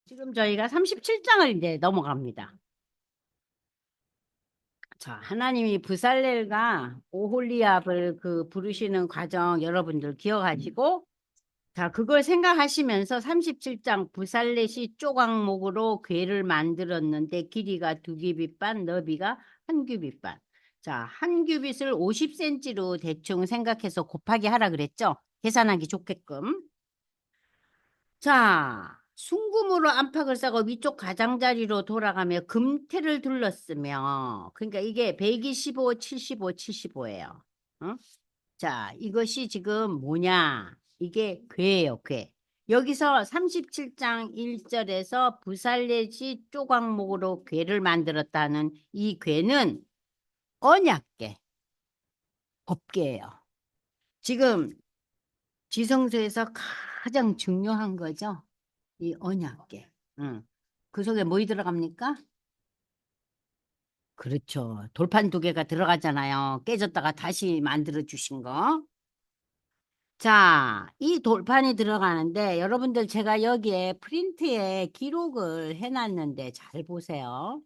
지금 저희가 37장을 이제 넘어갑니다. 자, 하나님이 부살렐과 오홀리압을 부르시는 과정 여러분들 기억하시고, 자, 그걸 생각하시면서 37장 부살렛이 조각목으로 궤를 만들었는데 길이가 2규빗 반, 너비가 1규빗 반. 자, 한 규빗을 50cm로 대충 생각해서 곱하기 하라 그랬죠? 계산하기 좋게끔. 자, 순금으로 안팎을 싸고 위쪽 가장자리로 돌아가며 금태를 둘렀으며, 그러니까 이게 125, 75, 75예요. 어? 자, 이것이 지금 뭐냐? 이게 궤예요, 궤. 여기서 37장 1절에서 부살렛이 조각목으로 궤를 만들었다는 이 궤는 언약궤, 법궤예요. 지금 지성소에서 가장 중요한 거죠. 이 언약궤. 응. 그 속에 뭐 들어갑니까? 그렇죠. 돌판 2개가 들어가잖아요. 깨졌다가 다시 만들어 주신 거. 자, 이 돌판이 들어가는데 여러분들 제가 여기에 프린트에 기록을 해놨는데 잘 보세요.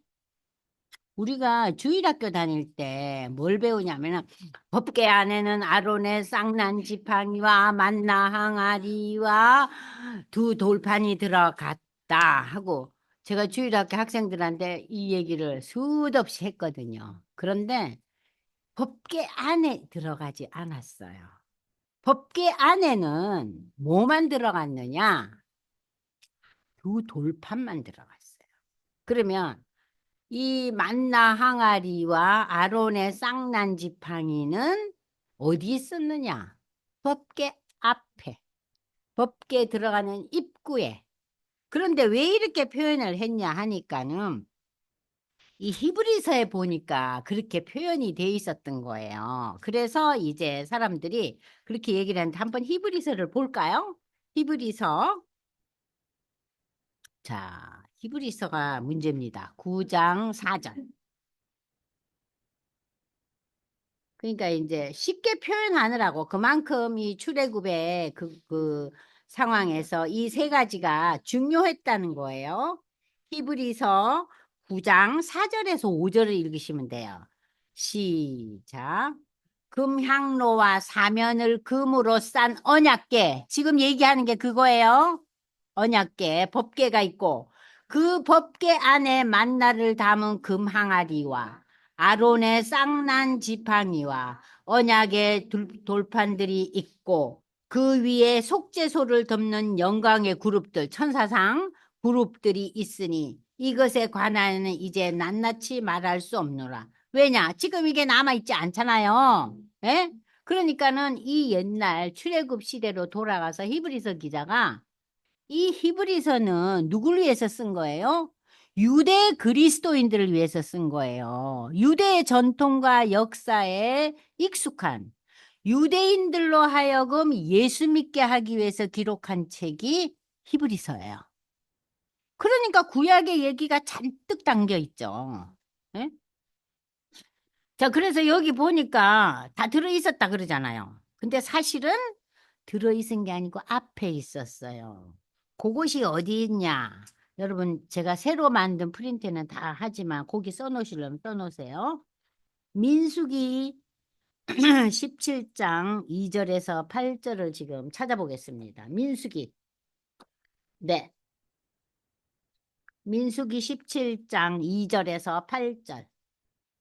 우리가 주일학교 다닐 때 뭘 배우냐면은 법궤 안에는 아론의 쌍난 지팡이와 만나 항아리와 두 돌판이 들어갔다 하고 제가 주일학교 학생들한테 이 얘기를 수도 없이 했거든요. 그런데 법궤 안에 들어가지 않았어요. 법궤 안에는 뭐만 들어갔느냐? 두 돌판만 들어갔어요. 그러면 이 만나 항아리와 아론의 쌍난 지팡이는 어디 있었느냐? 법궤 앞에, 법궤 들어가는 입구에. 그런데 왜 이렇게 표현을 했냐 하니까는 이 히브리서에 보니까 그렇게 표현이 돼 있었던 거예요. 그래서 이제 사람들이 그렇게 얘기를 하는데 한번 히브리서를 볼까요? 히브리서. 자, 히브리서가 문제입니다. 9장 4절. 그러니까 이제 쉽게 표현하느라고 그만큼 이 출애굽의 그 상황에서 이 세 가지가 중요했다는 거예요. 히브리서 9장 4절에서 5절을 읽으시면 돼요. 시작. 금향로와 사면을 금으로 싼 언약궤. 지금 얘기하는 게 그거예요. 언약궤, 법궤가 있고 그 법궤 안에 만나를 담은 금항아리와 아론의 쌍난 지팡이와 언약의 돌판들이 있고 그 위에 속죄소를 덮는 영광의 그룹들, 천사상 그룹들이 있으니 이것에 관하여는 이제 낱낱이 말할 수 없노라. 왜냐? 지금 이게 남아있지 않잖아요. 예? 그러니까는 이 옛날 출애굽 시대로 돌아가서 히브리서 기자가 이 히브리서는 누굴 위해서 쓴 거예요? 유대 그리스도인들을 위해서 쓴 거예요. 유대의 전통과 역사에 익숙한 유대인들로 하여금 예수 믿게 하기 위해서 기록한 책이 히브리서예요. 그러니까 구약의 얘기가 잔뜩 담겨 있죠. 예? 자, 그래서 여기 보니까 다 들어있었다 그러잖아요. 근데 사실은 들어있은 게 아니고 앞에 있었어요. 그곳이 어디 있냐? 여러분, 제가 새로 만든 프린트는 다 하지만 거기 써놓으시려면 써놓으세요. 민수기 17장 2절에서 8절을 지금 찾아보겠습니다. 민수기. 네. 민수기 17장 2절에서 8절.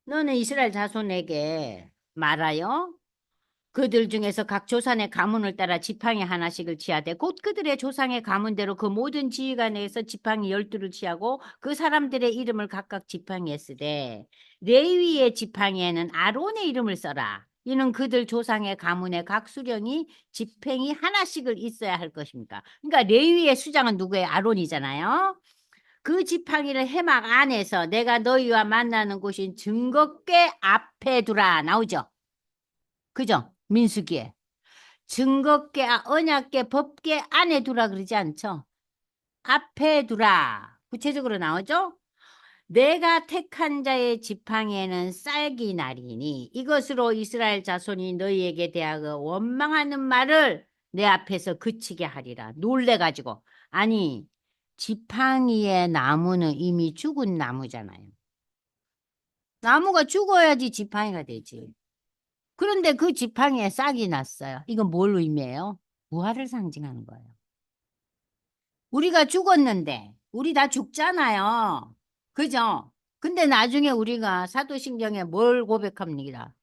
너는 이스라엘 자손에게 말하여 그들 중에서 각 조상의 가문을 따라 지팡이 하나씩을 취하되 곧 그들의 조상의 가문대로 그 모든 지휘관에서 지팡이 12를 취하고 그 사람들의 이름을 각각 지팡이에 쓰되 레위의 지팡이에는 아론의 이름을 써라. 이는 그들 조상의 가문의 각 수령이 지팡이 하나씩을 있어야 할 것입니까? 그러니까 레위의 수장은 누구예요? 아론이잖아요. 그 지팡이를 해막 안에서 내가 너희와 만나는 곳인 증거궤 앞에 두라 나오죠. 그죠? 민수기에. 증거궤, 언약궤, 법궤 안에 두라 그러지 않죠? 앞에 두라. 구체적으로 나오죠? 내가 택한 자의 지팡이에는 쌀기 날이니 이것으로 이스라엘 자손이 너희에게 대하여 원망하는 말을 내 앞에서 그치게 하리라. 놀래가지고. 아니, 지팡이의 나무는 이미 죽은 나무잖아요. 나무가 죽어야지 지팡이가 되지. 그런데 그 지팡이에 싹이 났어요. 이건 뭘 의미해요? 부활을 상징하는 거예요. 우리가 죽었는데, 우리 다 죽잖아요. 그죠? 근데 나중에 우리가 사도신경에 뭘 고백합니다.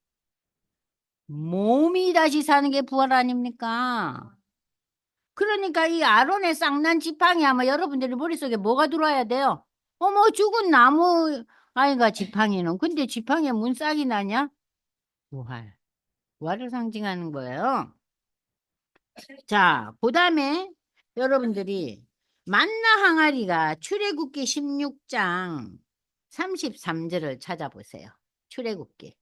몸이 다시 사는 게 부활 아닙니까? 그러니까 이 아론의 쌍난 지팡이 하면 여러분들이 머릿속에 뭐가 들어와야 돼요? 어머, 죽은 나무 아이가 지팡이는. 근데 지팡이에 문짝이 나냐? 부활. 부활을 상징하는 거예요. 자, 그 다음에 여러분들이 만나 항아리가 출애굽기 16장 33절을 찾아보세요. 출애굽기.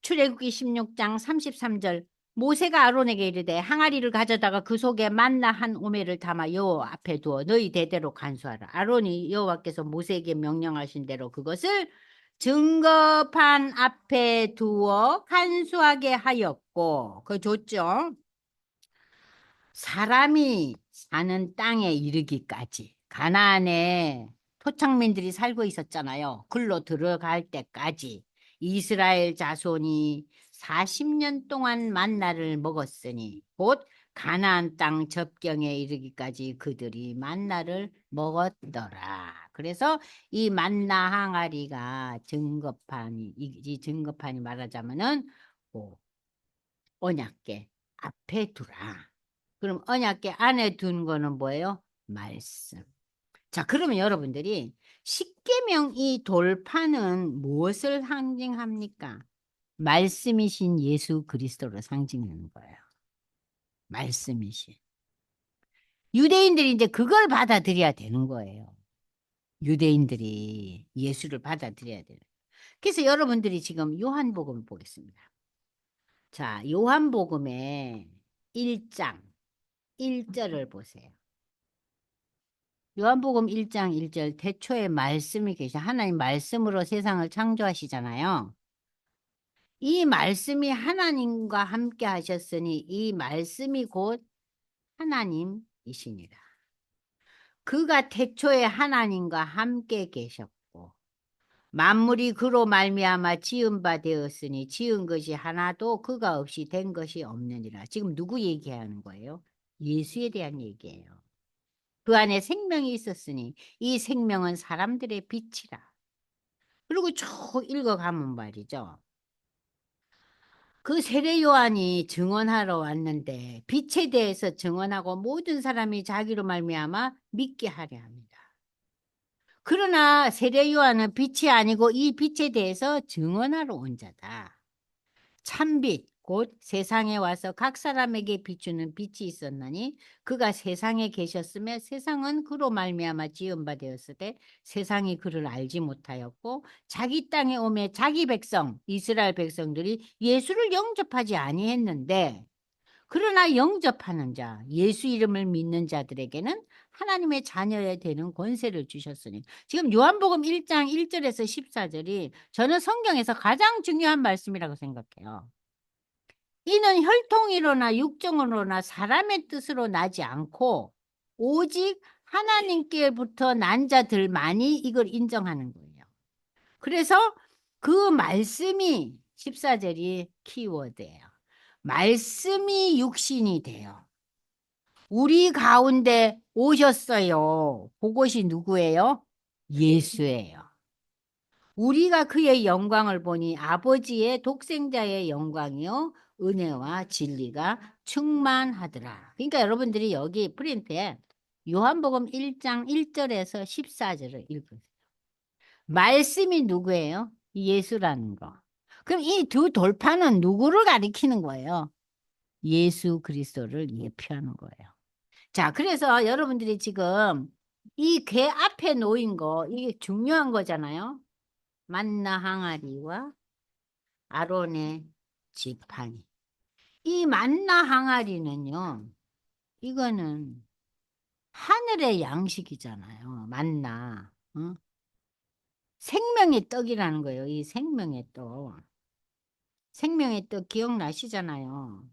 출애굽기 16장 33절. 모세가 아론에게 이르되 항아리를 가져다가 그 속에 만나 한 오매를 담아 여호와 앞에 두어 너희 대대로 간수하라. 아론이 여호와께서 모세에게 명령하신 대로 그것을 증거판 앞에 두어 간수하게 하였고, 그거 좋죠? 사람이 사는 땅에 이르기까지 가나안에 토착민들이 살고 있었잖아요. 글로 들어갈 때까지 이스라엘 자손이 40년 동안 만나를 먹었으니 곧 가나안 땅 접경에 이르기까지 그들이 만나를 먹었더라. 그래서 이 만나 항아리가 증거판이 이 증거판이 말하자면은 뭐 언약궤 앞에 두라. 그럼 언약궤 안에 둔 거는 뭐예요? 말씀. 자, 그러면 여러분들이 십계명 이 돌판은 무엇을 상징합니까? 말씀이신 예수 그리스도를 상징하는 거예요. 말씀이신. 유대인들이 이제 그걸 받아들여야 되는 거예요. 유대인들이 예수를 받아들여야 돼요. 그래서 여러분들이 지금 요한복음을 보겠습니다. 자, 요한복음의 1장 1절을 보세요. 요한복음 1장 1절 태초에 말씀이 계셔. 하나님 말씀으로 세상을 창조하시잖아요. 이 말씀이 하나님과 함께 하셨으니 이 말씀이 곧 하나님이시니라. 그가 태초에 하나님과 함께 계셨고 만물이 그로 말미암아 지은 바 되었으니 지은 것이 하나도 그가 없이 된 것이 없느니라. 지금 누구 얘기하는 거예요? 예수에 대한 얘기예요. 그 안에 생명이 있었으니 이 생명은 사람들의 빛이라. 그리고 쭉 읽어가면 말이죠. 그 세례 요한이 증언하러 왔는데 빛에 대해서 증언하고 모든 사람이 자기로 말미암아 믿게 하려 합니다. 그러나 세례 요한은 빛이 아니고 이 빛에 대해서 증언하러 온 자다. 참빛 곧 세상에 와서 각 사람에게 비추는 빛이 있었나니 그가 세상에 계셨으며 세상은 그로 말미암아 지은 바 되었으되 세상이 그를 알지 못하였고 자기 땅에 오매 자기 백성 이스라엘 백성들이 예수를 영접하지 아니했는데 그러나 영접하는 자 예수 이름을 믿는 자들에게는 하나님의 자녀에 되는 권세를 주셨으니 지금 요한복음 1장 1절에서 14절이 저는 성경에서 가장 중요한 말씀이라고 생각해요. 이는 혈통이로나 육정으로나 사람의 뜻으로 나지 않고 오직 하나님께부터 난 자들만이 이걸 인정하는 거예요. 그래서 그 말씀이 14절이 키워드예요. 말씀이 육신이 돼요. 우리 가운데 오셨어요. 그것이 누구예요? 예수예요. 우리가 그의 영광을 보니 아버지의 독생자의 영광이요 은혜와 진리가 충만하더라. 그러니까 여러분들이 여기 프린트에 요한복음 1장 1절에서 14절을 읽으세요. 말씀이 누구예요? 예수라는 거. 그럼 이 두 돌판은 누구를 가리키는 거예요? 예수 그리스도를 예표하는 거예요. 자, 그래서 여러분들이 지금 이 궤 앞에 놓인 거 이게 중요한 거잖아요. 만나 항아리와 아론의 지팡이. 이 만나 항아리는요, 이거는 하늘의 양식이잖아요. 만나. 어? 생명의 떡이라는 거예요. 이 생명의 떡. 생명의 떡 기억나시잖아요.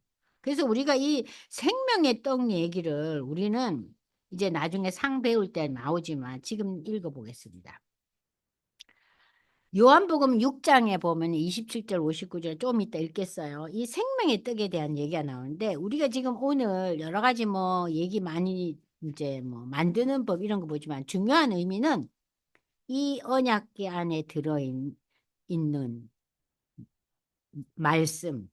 그래서 우리가 이 생명의 떡 얘기를 우리는 이제 나중에 상 배울 때 나오지만 지금 읽어보겠습니다. 요한복음 6장에 보면 27절 59절 좀 이따 읽겠어요. 이 생명의 떡에 대한 얘기가 나오는데 우리가 지금 오늘 여러 가지 뭐 얘기 많이 이제 뭐 만드는 법 이런 거 보지만 중요한 의미는 이 언약궤 안에 있는 말씀,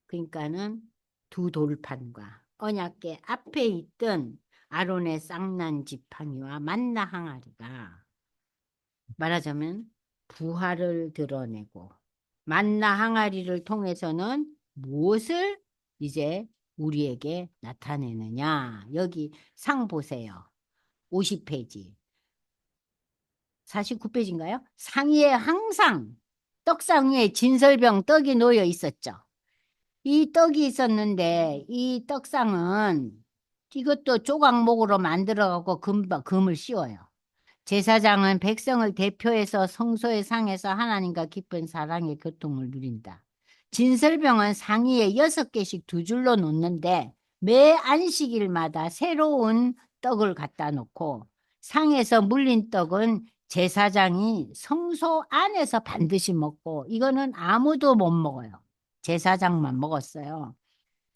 그러니까는 두 돌판과 언약궤 앞에 있던 아론의 쌍난 지팡이와 만나 항아리가 말하자면 부활을 드러내고 만나 항아리를 통해서는 무엇을 이제 우리에게 나타내느냐. 여기 상 보세요. 50페이지. 49페이지인가요? 상위에 항상 떡상 위에 진설병 떡이 놓여 있었죠. 이 떡이 있었는데 이 떡상은 이것도 조각목으로 만들어갖고 금을 씌워요. 제사장은 백성을 대표해서 성소의 상에서 하나님과 깊은 사랑의 교통을 누린다. 진설병은 상위에 6개씩 두 줄로 놓는데 매 안식일마다 새로운 떡을 갖다 놓고 상에서 물린 떡은 제사장이 성소 안에서 반드시 먹고 이거는 아무도 못 먹어요. 제사장만 먹었어요.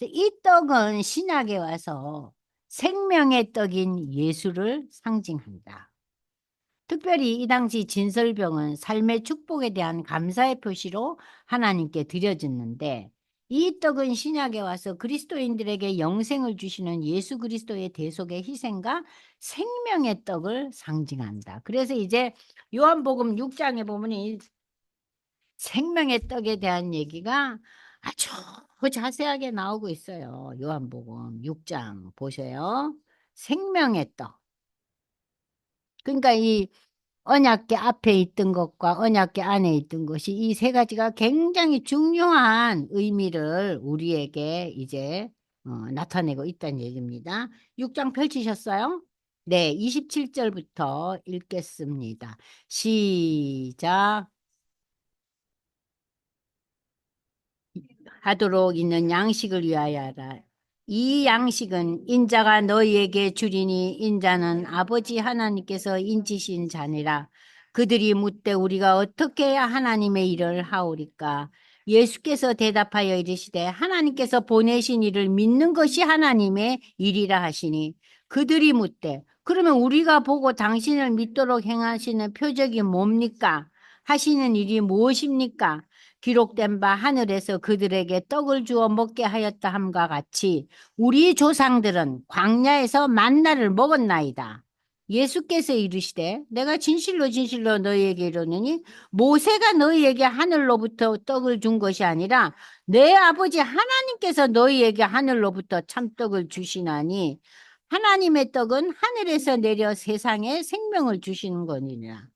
이 떡은 신약에 와서 생명의 떡인 예수를 상징한다. 특별히 이 당시 진설병은 삶의 축복에 대한 감사의 표시로 하나님께 드려졌는데 이 떡은 신약에 와서 그리스도인들에게 영생을 주시는 예수 그리스도의 대속의 희생과 생명의 떡을 상징한다. 그래서 이제 요한복음 6장에 보면 이 생명의 떡에 대한 얘기가 아주 자세하게 나오고 있어요. 요한복음 6장 보세요. 생명의 떡. 그러니까 이 언약궤 앞에 있던 것과 언약궤 안에 있던 것이 이 세 가지가 굉장히 중요한 의미를 우리에게 이제 나타내고 있다는 얘기입니다. 6장 펼치셨어요? 네, 27절부터 읽겠습니다. 시작. 하도록 있는 양식을 위하여 하라. 이 양식은 인자가 너희에게 주리니 인자는 아버지 하나님께서 인치신 자니라. 그들이 묻되 우리가 어떻게 해야 하나님의 일을 하오리까? 예수께서 대답하여 이르시되 하나님께서 보내신 일을 믿는 것이 하나님의 일이라 하시니 그들이 묻되 그러면 우리가 보고 당신을 믿도록 행하시는 표적이 뭡니까? 하시는 일이 무엇입니까? 기록된 바 하늘에서 그들에게 떡을 주어 먹게 하였다 함과 같이 우리 조상들은 광야에서 만나를 먹었나이다. 예수께서 이르시되 내가 진실로 진실로 너희에게 이르노니 모세가 너희에게 하늘로부터 떡을 준 것이 아니라 내 아버지 하나님께서 너희에게 하늘로부터 참떡을 주시나니 하나님의 떡은 하늘에서 내려 세상에 생명을 주시는 거니라.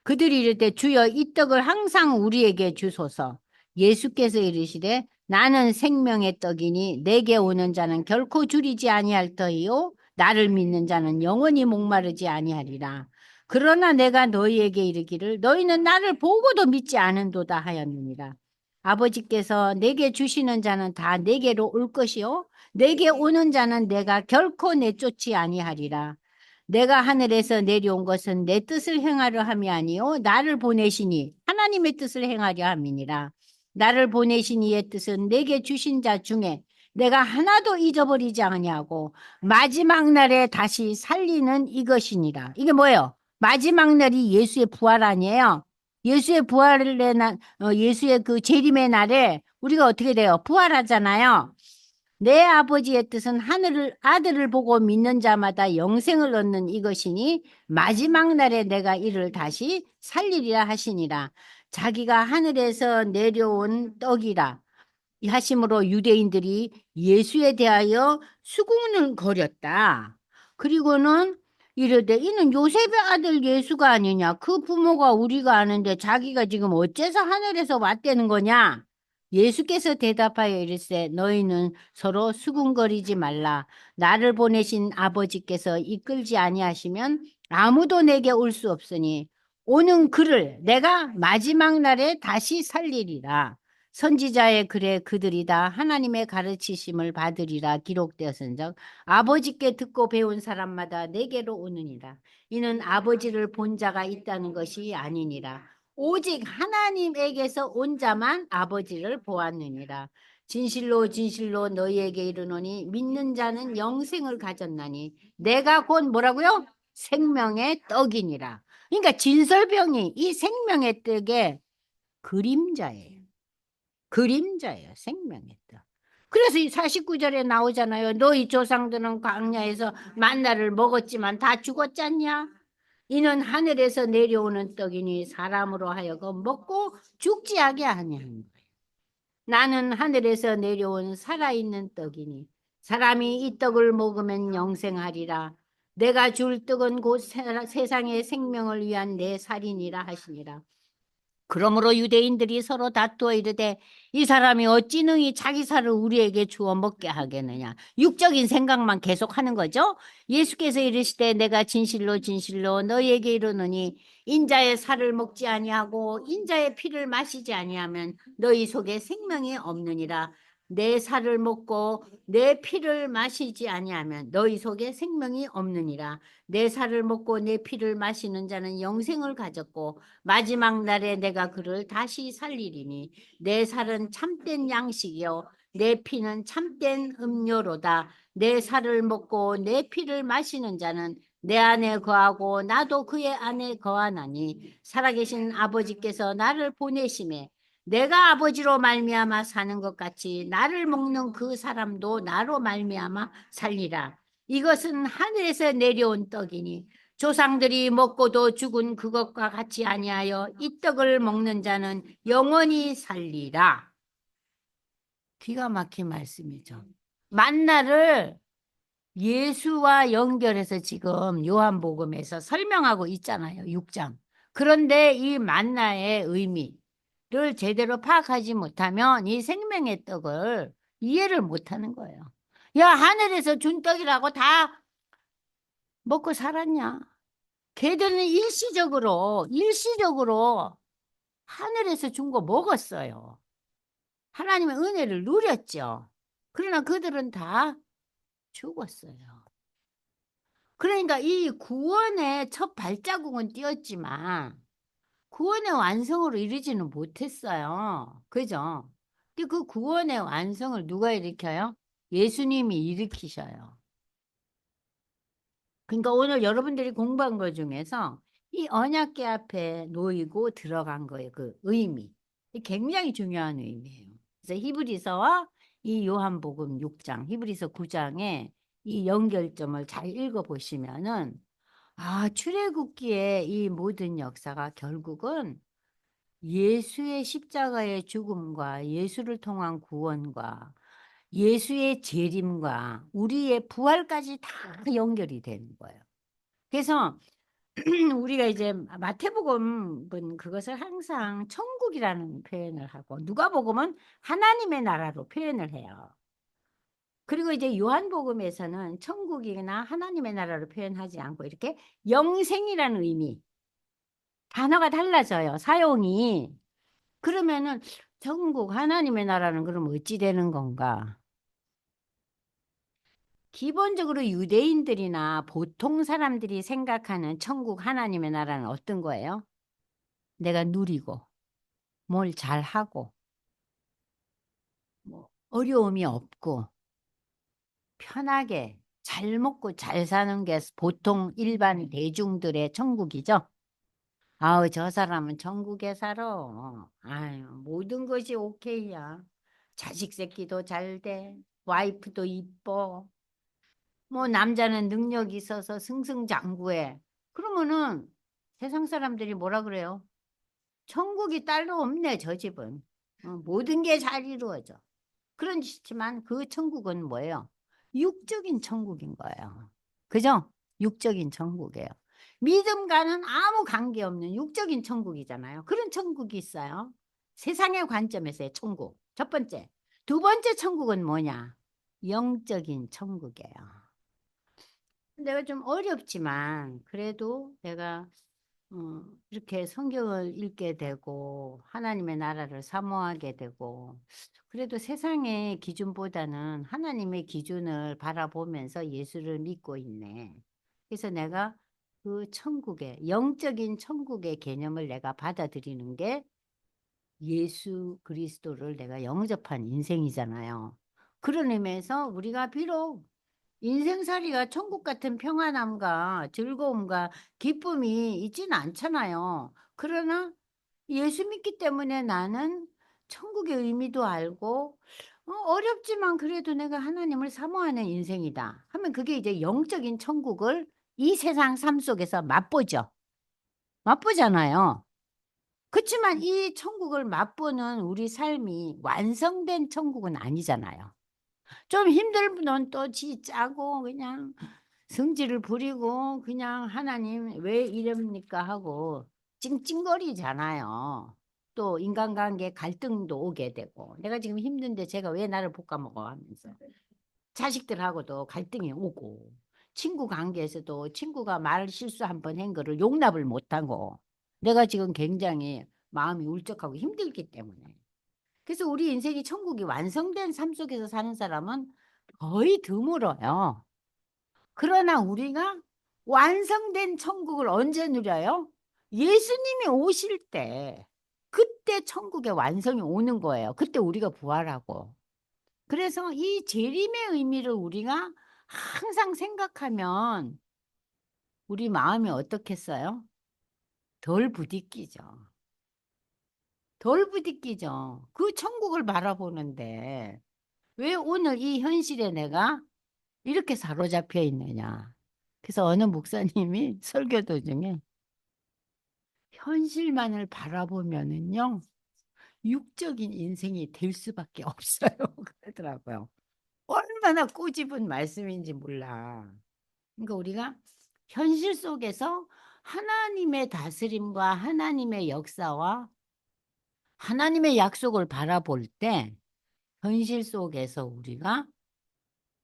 그들이 이르되 주여 이 떡을 항상 우리에게 주소서. 예수께서 이르시되 나는 생명의 떡이니 내게 오는 자는 결코 줄이지 아니할 터이요 나를 믿는 자는 영원히 목마르지 아니하리라. 그러나 내가 너희에게 이르기를 너희는 나를 보고도 믿지 않은도다 하였느니라. 아버지께서 내게 주시는 자는 다 내게로 올 것이요 내게 오는 자는 내가 결코 내쫓지 아니하리라. 내가 하늘에서 내려온 것은 내 뜻을 행하려 함이 아니요 나를 보내시니 하나님의 뜻을 행하려 함이니라. 나를 보내신 이의 뜻은 내게 주신 자 중에 내가 하나도 잊어버리지 아니하고 마지막 날에 다시 살리는 이것이니라. 이게 뭐예요? 마지막 날이 예수의 부활 아니에요? 예수의 예수의 그 재림의 날에 우리가 어떻게 돼요? 부활하잖아요. 내 아버지의 뜻은 하늘을 아들을 보고 믿는 자마다 영생을 얻는 이것이니 마지막 날에 내가 이를 다시 살리리라 하시니라. 자기가 하늘에서 내려온 떡이라 하심으로 유대인들이 예수에 대하여 수군을 거렸다. 그리고는 이르되 이는 요셉의 아들 예수가 아니냐. 그 부모가 우리가 아는데 자기가 지금 어째서 하늘에서 왔다는 거냐. 예수께서 대답하여 이르시되 너희는 서로 수군거리지 말라. 나를 보내신 아버지께서 이끌지 아니하시면 아무도 내게 올 수 없으니 오는 그를 내가 마지막 날에 다시 살리리라. 선지자의 글에 그들이 다 하나님의 가르치심을 받으리라 기록되었은즉 아버지께 듣고 배운 사람마다 내게로 오느니라. 이는 아버지를 본 자가 있다는 것이 아니니라. 오직 하나님에게서 온 자만 아버지를 보았느니라. 진실로 진실로 너희에게 이르노니 믿는 자는 영생을 가졌나니 내가 곧 뭐라고요? 생명의 떡이니라. 그러니까 진설병이 이 생명의 떡의 그림자예요. 그림자예요. 생명의 떡. 그래서 이 49절에 나오잖아요. 너희 조상들은 광야에서 만나를 먹었지만 다 죽었잖냐? 이는 하늘에서 내려오는 떡이니 사람으로 하여금 먹고 죽지 하게 하냐. 나는 하늘에서 내려온 살아있는 떡이니 사람이 이 떡을 먹으면 영생하리라. 내가 줄 떡은 곧 세상의 생명을 위한 내 살이니라 하시니라. 그러므로 유대인들이 서로 다투어 이르되 이 사람이 어찌 능히 자기 살을 우리에게 주어 먹게 하겠느냐. 육적인 생각만 계속하는 거죠. 예수께서 이르시되 내가 진실로 진실로 너희에게 이르노니 인자의 살을 먹지 아니하고 인자의 피를 마시지 아니하면 너희 속에 생명이 없느니라. 내 살을 먹고 내 피를 마시지 아니하면 너희 속에 생명이 없느니라. 내 살을 먹고 내 피를 마시는 자는 영생을 가졌고 마지막 날에 내가 그를 다시 살리리니 내 살은 참된 양식이요 내 피는 참된 음료로다. 내 살을 먹고 내 피를 마시는 자는 내 안에 거하고 나도 그의 안에 거하나니 살아계신 아버지께서 나를 보내심에 내가 아버지로 말미암아 사는 것 같이 나를 먹는 그 사람도 나로 말미암아 살리라. 이것은 하늘에서 내려온 떡이니 조상들이 먹고도 죽은 그것과 같이 아니하여 이 떡을 먹는 자는 영원히 살리라. 기가 막힌 말씀이죠. 만나를 예수와 연결해서 지금 요한복음에서 설명하고 있잖아요. 6장. 그런데 이 만나의 의미를 제대로 파악하지 못하면 이 생명의 떡을 이해를 못하는 거예요. 야, 하늘에서 준 떡이라고 다 먹고 살았냐? 걔들은 일시적으로 하늘에서 준 거 먹었어요. 하나님의 은혜를 누렸죠. 그러나 그들은 다 죽었어요. 그러니까 이 구원의 첫 발자국은 띄었지만 구원의 완성으로 이르지는 못했어요. 그죠? 근데 그 구원의 완성을 누가 일으켜요? 예수님이 일으키셔요. 그러니까 오늘 여러분들이 공부한 것 중에서 이 언약궤 앞에 놓이고 들어간 거예요. 그 의미. 굉장히 중요한 의미예요. 그래서 히브리서와 이 요한복음 6장, 히브리서 9장에 이 연결점을 잘 읽어보시면은 출애굽기의 이 모든 역사가 결국은 예수의 십자가의 죽음과 예수를 통한 구원과 예수의 재림과 우리의 부활까지 다 연결이 되는 거예요. 그래서 우리가 이제 마태복음은 그것을 항상 천국이라는 표현을 하고 누가복음은 하나님의 나라로 표현을 해요. 그리고 이제 요한복음에서는 천국이나 하나님의 나라로 표현하지 않고 이렇게 영생이라는 의미, 단어가 달라져요. 사용이. 그러면은 천국, 하나님의 나라는 그럼 어찌 되는 건가? 기본적으로 유대인들이나 보통 사람들이 생각하는 천국, 하나님의 나라는 어떤 거예요? 내가 누리고, 뭘 잘하고, 뭐 어려움이 없고, 편하게 잘 먹고 잘 사는 게 보통 일반 대중들의 천국이죠. 아우, 저 사람은 천국에 살아. 아유, 모든 것이 오케이야. 자식 새끼도 잘 돼. 와이프도 이뻐. 뭐 남자는 능력이 있어서 승승장구해. 그러면은 세상 사람들이 뭐라 그래요? 천국이 딸로 없네, 저 집은. 모든 게 잘 이루어져. 그렇지만 그 천국은 뭐예요? 육적인 천국인 거예요. 그죠? 육적인 천국이에요. 믿음과는 아무 관계없는 육적인 천국이잖아요. 그런 천국이 있어요. 세상의 관점에서의 천국. 첫 번째. 두 번째 천국은 뭐냐? 영적인 천국이에요. 내가 좀 어렵지만 그래도 내가 이렇게 성경을 읽게 되고 하나님의 나라를 사모하게 되고 그래도 세상의 기준보다는 하나님의 기준을 바라보면서 예수를 믿고 있네. 그래서 내가 그 천국의 영적인 천국의 개념을 내가 받아들이는 게 예수 그리스도를 내가 영접한 인생이잖아요. 그런 의미에서 우리가 비록 인생살이가 천국 같은 평안함과 즐거움과 기쁨이 있지는 않잖아요. 그러나 예수 믿기 때문에 나는 천국의 의미도 알고 어렵지만 그래도 내가 하나님을 사모하는 인생이다 하면 그게 이제 영적인 천국을 이 세상 삶 속에서 맛보죠. 맛보잖아요. 그렇지만 이 천국을 맛보는 우리 삶이 완성된 천국은 아니잖아요. 좀 힘들면 또 지 짜고 그냥 성질을 부리고 그냥 하나님 왜 이럽니까 하고 찡찡거리잖아요. 또 인간관계 갈등도 오게 되고 내가 지금 힘든데 제가 왜 나를 볶아먹어 하면서 자식들하고도 갈등이 오고 친구 관계에서도 친구가 말 실수 한 번 한 거를 용납을 못하고 내가 지금 굉장히 마음이 울적하고 힘들기 때문에 그래서 우리 인생이 천국이 완성된 삶 속에서 사는 사람은 거의 드물어요. 그러나 우리가 완성된 천국을 언제 누려요? 예수님이 오실 때, 그때 천국의 완성이 오는 거예요. 그때 우리가 부활하고. 그래서 이 재림의 의미를 우리가 항상 생각하면 우리 마음이 어떻겠어요? 덜 부딪히죠. 덜 부딪히죠. 그 천국을 바라보는데 왜 오늘 이 현실에 내가 이렇게 사로잡혀 있느냐. 그래서 어느 목사님이 설교 도중에 현실만을 바라보면은요, 육적인 인생이 될 수밖에 없어요. 그러더라고요. 얼마나 꼬집은 말씀인지 몰라. 그러니까 우리가 현실 속에서 하나님의 다스림과 하나님의 역사와 하나님의 약속을 바라볼 때 현실 속에서 우리가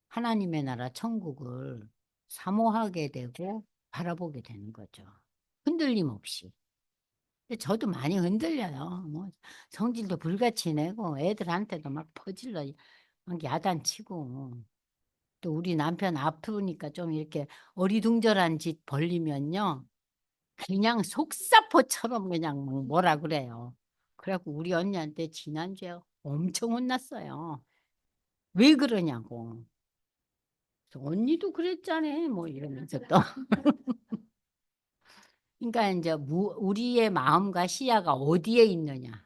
하나님의 나라 천국을 사모하게 되고 바라보게 되는 거죠. 흔들림 없이. 근데 저도 많이 흔들려요. 뭐 성질도 불같이 내고 애들한테도 막 퍼질러 막 야단치고 또 우리 남편 아프니까 좀 이렇게 어리둥절한 짓 벌리면요. 그냥 속사포처럼 그냥 막 뭐라 그래요. 그래갖고 우리 언니한테 지난주에 엄청 혼났어요. 왜 그러냐고. 그래서 언니도 그랬잖아. 뭐 이러면서 또. 그러니까 이제 우리의 마음과 시야가 어디에 있느냐.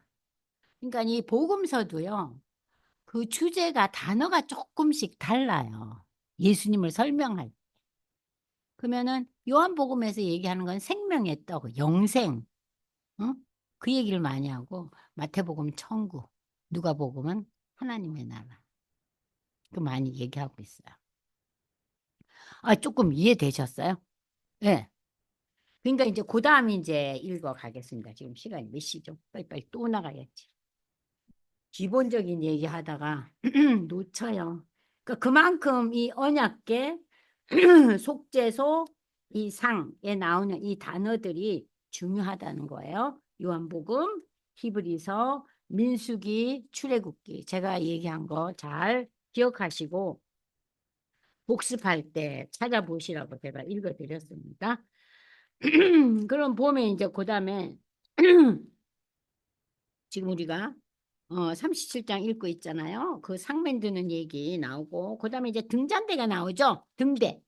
그러니까 이 복음서도요. 그 주제가 단어가 조금씩 달라요. 예수님을 설명할 때. 그러면은 요한복음에서 얘기하는 건 생명의 떡, 영생, 응? 그 얘기를 많이 하고 마태복음 천국, 누가복음은 하나님의 나라. 그 많이 얘기하고 있어요. 아, 조금 이해되셨어요? 네. 그러니까 이제 그 다음 이제 읽어 가겠습니다. 지금 시간이 몇 시죠? 빨리빨리 또 나가야지. 기본적인 얘기하다가 놓쳐요. 그러니까 그만큼 이 언약계, 속죄소, 이 상에 나오는 이 단어들이 중요하다는 거예요. 요한복음, 히브리서, 민수기, 출애굽기 제가 얘기한 거 잘 기억하시고 복습할 때 찾아보시라고 제가 읽어드렸습니다. 그럼 보면 이제 그다음에 지금 우리가 37장 읽고 있잖아요. 그 상맨 드는 얘기 나오고 그다음에 이제 등잔대가 나오죠. 등대.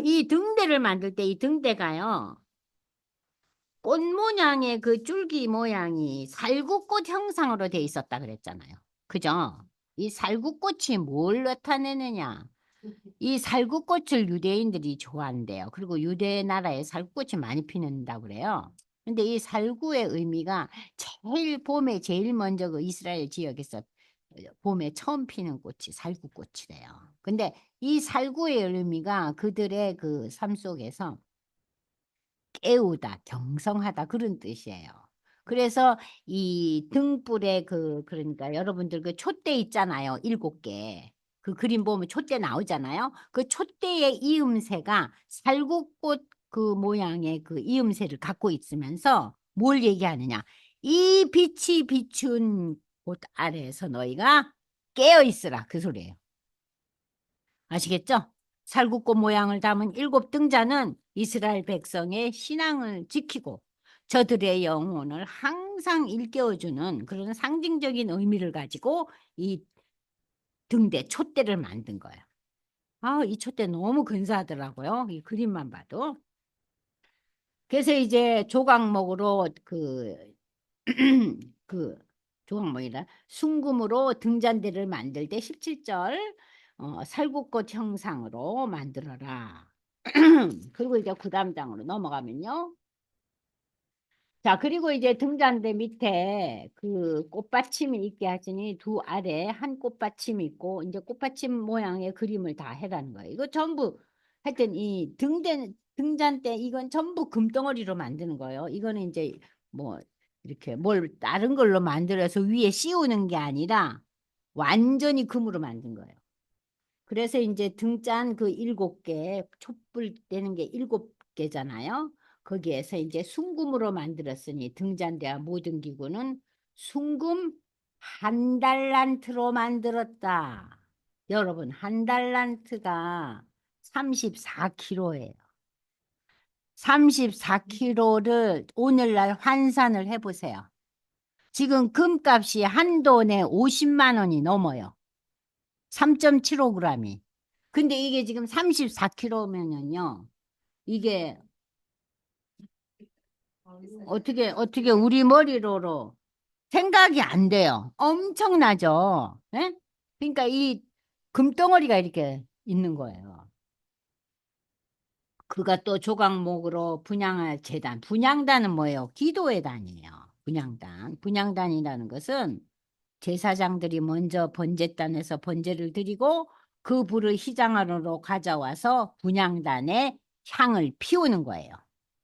이 등대를 만들 때 이 등대가요. 꽃 모양의 그 줄기 모양이 살구꽃 형상으로 돼 있었다 그랬잖아요. 그죠? 이 살구꽃이 뭘 나타내느냐? 이 살구꽃을 유대인들이 좋아한대요. 그리고 유대 나라에 살구꽃이 많이 피는다고 그래요. 근데 이 살구의 의미가 제일 봄에 제일 먼저 그 이스라엘 지역에서 봄에 처음 피는 꽃이 살구꽃이래요. 근데 이 살구의 의미가 그들의 그 삶 속에서 깨우다, 경성하다 그런 뜻이에요. 그래서 이 등불에 그러니까 여러분들 그 촛대 있잖아요. 7개. 그 그림 보면 촛대 나오잖아요. 그 촛대의 이음새가 살구꽃 그 모양의 그 이음새를 갖고 있으면서 뭘 얘기하느냐? 이 빛이 비춘 곳 아래에서 너희가 깨어 있으라 그 소리예요. 아시겠죠? 살구꽃 모양을 담은 일곱 등잔은 이스라엘 백성의 신앙을 지키고 저들의 영혼을 항상 일깨워주는 그런 상징적인 의미를 가지고 이 등대 촛대를 만든 거예요. 아, 이 촛대 너무 근사하더라고요. 이 그림만 봐도. 그래서 이제 조각목으로 그 조각목이라 순금으로 등잔대를 만들 때 17절 살구꽃 형상으로 만들어라. 그리고 이제 그다음 장으로 넘어가면요. 자, 그리고 이제 등잔대 밑에 그 꽃받침이 있게 하시니 두 아래 한 꽃받침이 있고 이제 꽃받침 모양의 그림을 다 해라는 거예요. 이거 전부 하여튼 이 등잔대 이건 전부 금덩어리로 만드는 거예요. 이거는 이제 뭐 이렇게 뭘 다른 걸로 만들어서 위에 씌우는 게 아니라 완전히 금으로 만든 거예요. 그래서 이제 등잔 그 일곱 개, 촛불 떼는 게 일곱 개잖아요. 거기에서 이제 순금으로 만들었으니 등잔대와 모든 기구는 순금 한 달란트로 만들었다. 여러분, 한 달란트가 34kg예요. 34kg를 오늘날 환산을 해보세요. 지금 금값이 한 돈에 50만 원이 넘어요. 3.75g이. 근데 이게 지금 34kg면은요. 이게 어떻게 우리 머리로 생각이 안 돼요. 엄청나죠. 예? 그러니까 이 금덩어리가 이렇게 있는 거예요. 그가 또 조각목으로 분양할 재단. 분양단은 뭐예요? 기도의 단이에요. 분양단. 분양단이라는 것은 제사장들이 먼저 번제단에서 번제를 드리고 그 불을 희장 안으로 가져와서 분향단에 향을 피우는 거예요.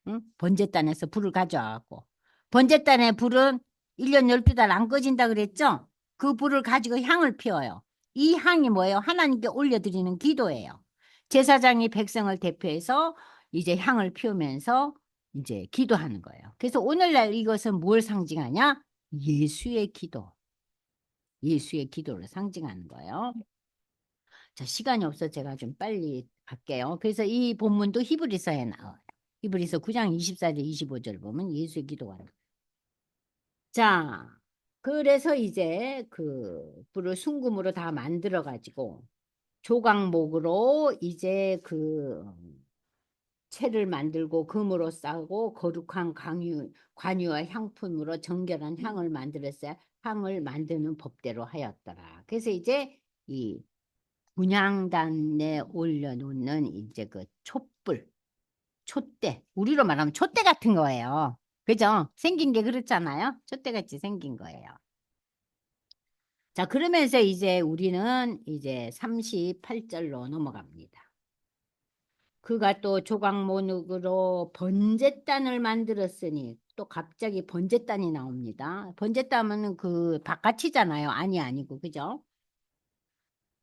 응? 번제단에서 불을 가져와갖고 번제단의 불은 1년 12달 안 꺼진다 그랬죠? 그 불을 가지고 향을 피워요. 이 향이 뭐예요? 하나님께 올려드리는 기도예요. 제사장이 백성을 대표해서 이제 향을 피우면서 이제 기도하는 거예요. 그래서 오늘날 이것은 뭘 상징하냐? 예수의 기도. 예수의 기도를 상징하는 거예요. 자, 시간이 없어 제가 좀 빨리 갈게요. 그래서 이 본문도 히브리서에 나와요. 히브리서 9장 24절 25절 보면 예수의 기도가 나와요. 자, 그래서 이제 그 불을 순금으로 다 만들어 가지고 조각목으로 이제 그 채를 만들고 금으로 싸고 거룩한 관유와 향품으로 정결한 향을 만들었어요. 향을 만드는 법대로 하였더라. 그래서 이제 이 분향단에 올려놓는 이제 그 촛불, 촛대, 우리로 말하면 촛대 같은 거예요. 그죠? 생긴 게 그렇잖아요. 촛대같이 생긴 거예요. 자, 그러면서 이제 우리는 이제 38절로 넘어갑니다. 그가 또 조각모닉으로 번제단을 만들었으니 또 갑자기 번제단이 나옵니다. 번제단은 그 바깥이잖아요. 아니고 그죠?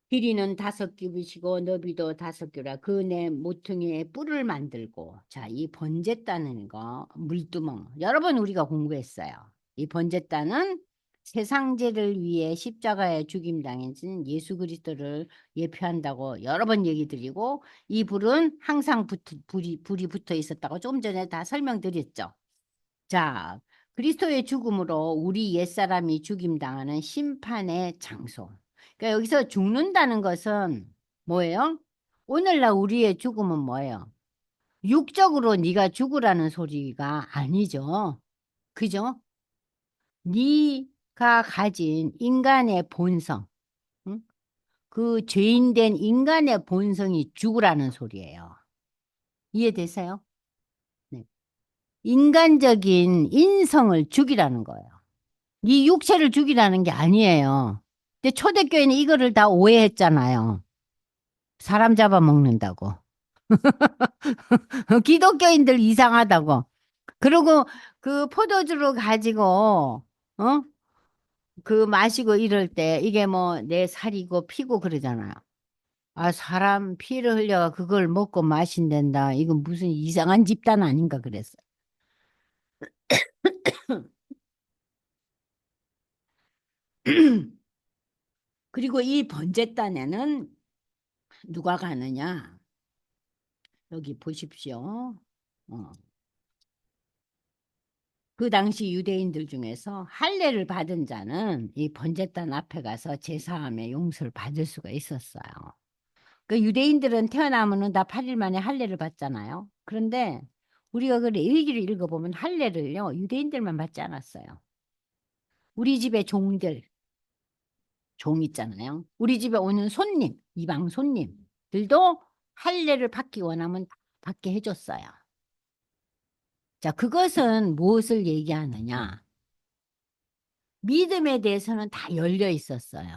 길이는 5규빗이고 너비도 5규라 그 내 모퉁이에 뿔을 만들고 자, 이 번제단은 거 물두멍 여러 번 우리가 공부했어요. 이 번제단은 세상죄를 위해 십자가에 죽임당한 예수 그리스도를 예표한다고 여러 번 얘기 드리고 이 불은 항상 불이 붙어 있었다고 조금 전에 다 설명드렸죠. 자, 그리스도의 죽음으로 우리 옛사람이 죽임당하는 심판의 장소. 그러니까 여기서 죽는다는 것은 뭐예요? 오늘날 우리의 죽음은 뭐예요? 육적으로 네가 죽으라는 소리가 아니죠. 그죠? 네가 가진 인간의 본성, 응? 그 죄인된 인간의 본성이 죽으라는 소리예요. 이해되세요? 네. 인간적인 인성을 죽이라는 거예요. 네 육체를 죽이라는 게 아니에요. 근데 초대교회는 이거를 다 오해했잖아요. 사람 잡아먹는다고. 기독교인들 이상하다고. 그리고 그 포도주를 가지고, 어? 그 마시고 이럴 때 이게 뭐 내 살이고 피고 그러잖아요. 아, 사람 피를 흘려가 그걸 먹고 마신댄다. 이건 무슨 이상한 집단 아닌가 그랬어. 그리고 이 번제단에는 누가 가느냐? 여기 보십시오. 어. 그 당시 유대인들 중에서 할례를 받은 자는 이 번제단 앞에 가서 제사함의 용서를 받을 수가 있었어요. 그 유대인들은 태어나면은 다 8일 만에 할례를 받잖아요. 그런데 우리가 그 레위기를 읽어보면 할례를요 유대인들만 받지 않았어요. 우리 집에 종 있잖아요. 우리 집에 오는 손님, 이방 손님들도 할례를 받기 원하면 받게 해줬어요. 자, 그것은 무엇을 얘기하느냐? 믿음에 대해서는 다 열려 있었어요.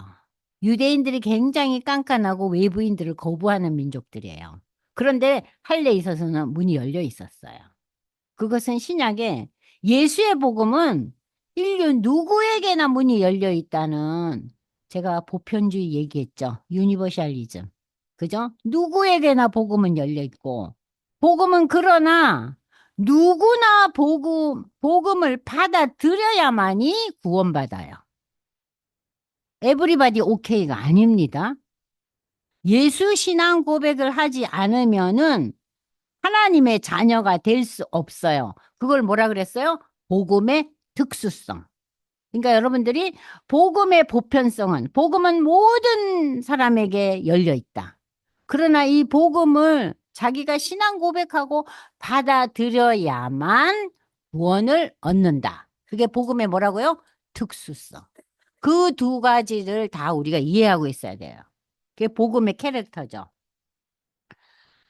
유대인들이 굉장히 깐깐하고 외부인들을 거부하는 민족들이에요. 그런데 할례에 있어서는 문이 열려 있었어요. 그것은 신약에 예수의 복음은 인류 누구에게나 문이 열려 있다는 제가 보편주의 얘기했죠. 유니버셜리즘. 그죠? 누구에게나 복음은 열려 있고 복음은 그러나 누구나 복음을 받아들여야만이 구원받아요. 에브리바디 오케이가 아닙니다. 예수 신앙 고백을 하지 않으면은 하나님의 자녀가 될 수 없어요. 그걸 뭐라 그랬어요? 복음의 특수성. 그러니까 여러분들이 복음의 보편성은 복음은 모든 사람에게 열려 있다. 그러나 이 복음을 자기가 신앙 고백하고 받아들여야만 구원을 얻는다. 그게 복음의 뭐라고요? 특수성. 그 두 가지를 다 우리가 이해하고 있어야 돼요. 그게 복음의 캐릭터죠.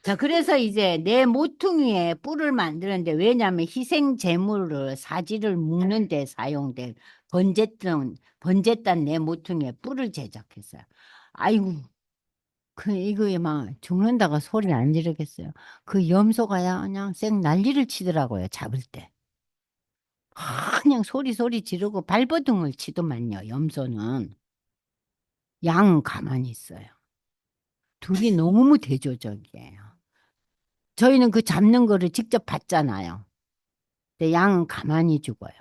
자, 그래서 이제 내 모퉁이에 뿔을 만드는데 왜냐하면 희생 제물을 사지를 묶는 데 사용된 번제단 내 모퉁이에 뿔을 제작했어요. 아이고, 그 이거에 막 죽는다가 소리 안 지르겠어요. 그 염소가 그냥 쌩 난리를 치더라고요. 잡을 때. 그냥 소리 지르고 발버둥을 치더만요. 염소는 양 가만히 있어요. 둘이 너무 대조적이에요. 저희는 그 잡는 거를 직접 봤잖아요. 근데 양은 가만히 죽어요.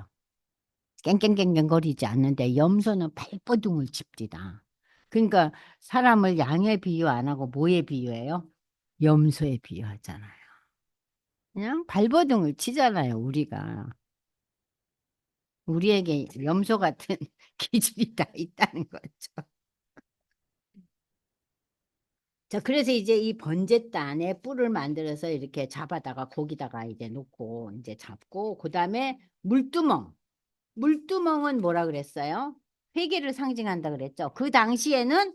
깽깽깽깽거리지 않는데 염소는 발버둥을 칩니다. 그러니까 사람을 양에 비유 안 하고 뭐에 비유해요? 염소에 비유하잖아요. 그냥 발버둥을 치잖아요, 우리가. 우리에게 염소 같은 기질이 다 있다는 거죠. 자, 그래서 이제 이 번제단에 뿔을 만들어서 이렇게 잡아다가 거기다가 이제 놓고 이제 잡고, 그 다음에 물두멍. 물두멍은 뭐라 그랬어요? 회개를 상징한다 그랬죠. 그 당시에는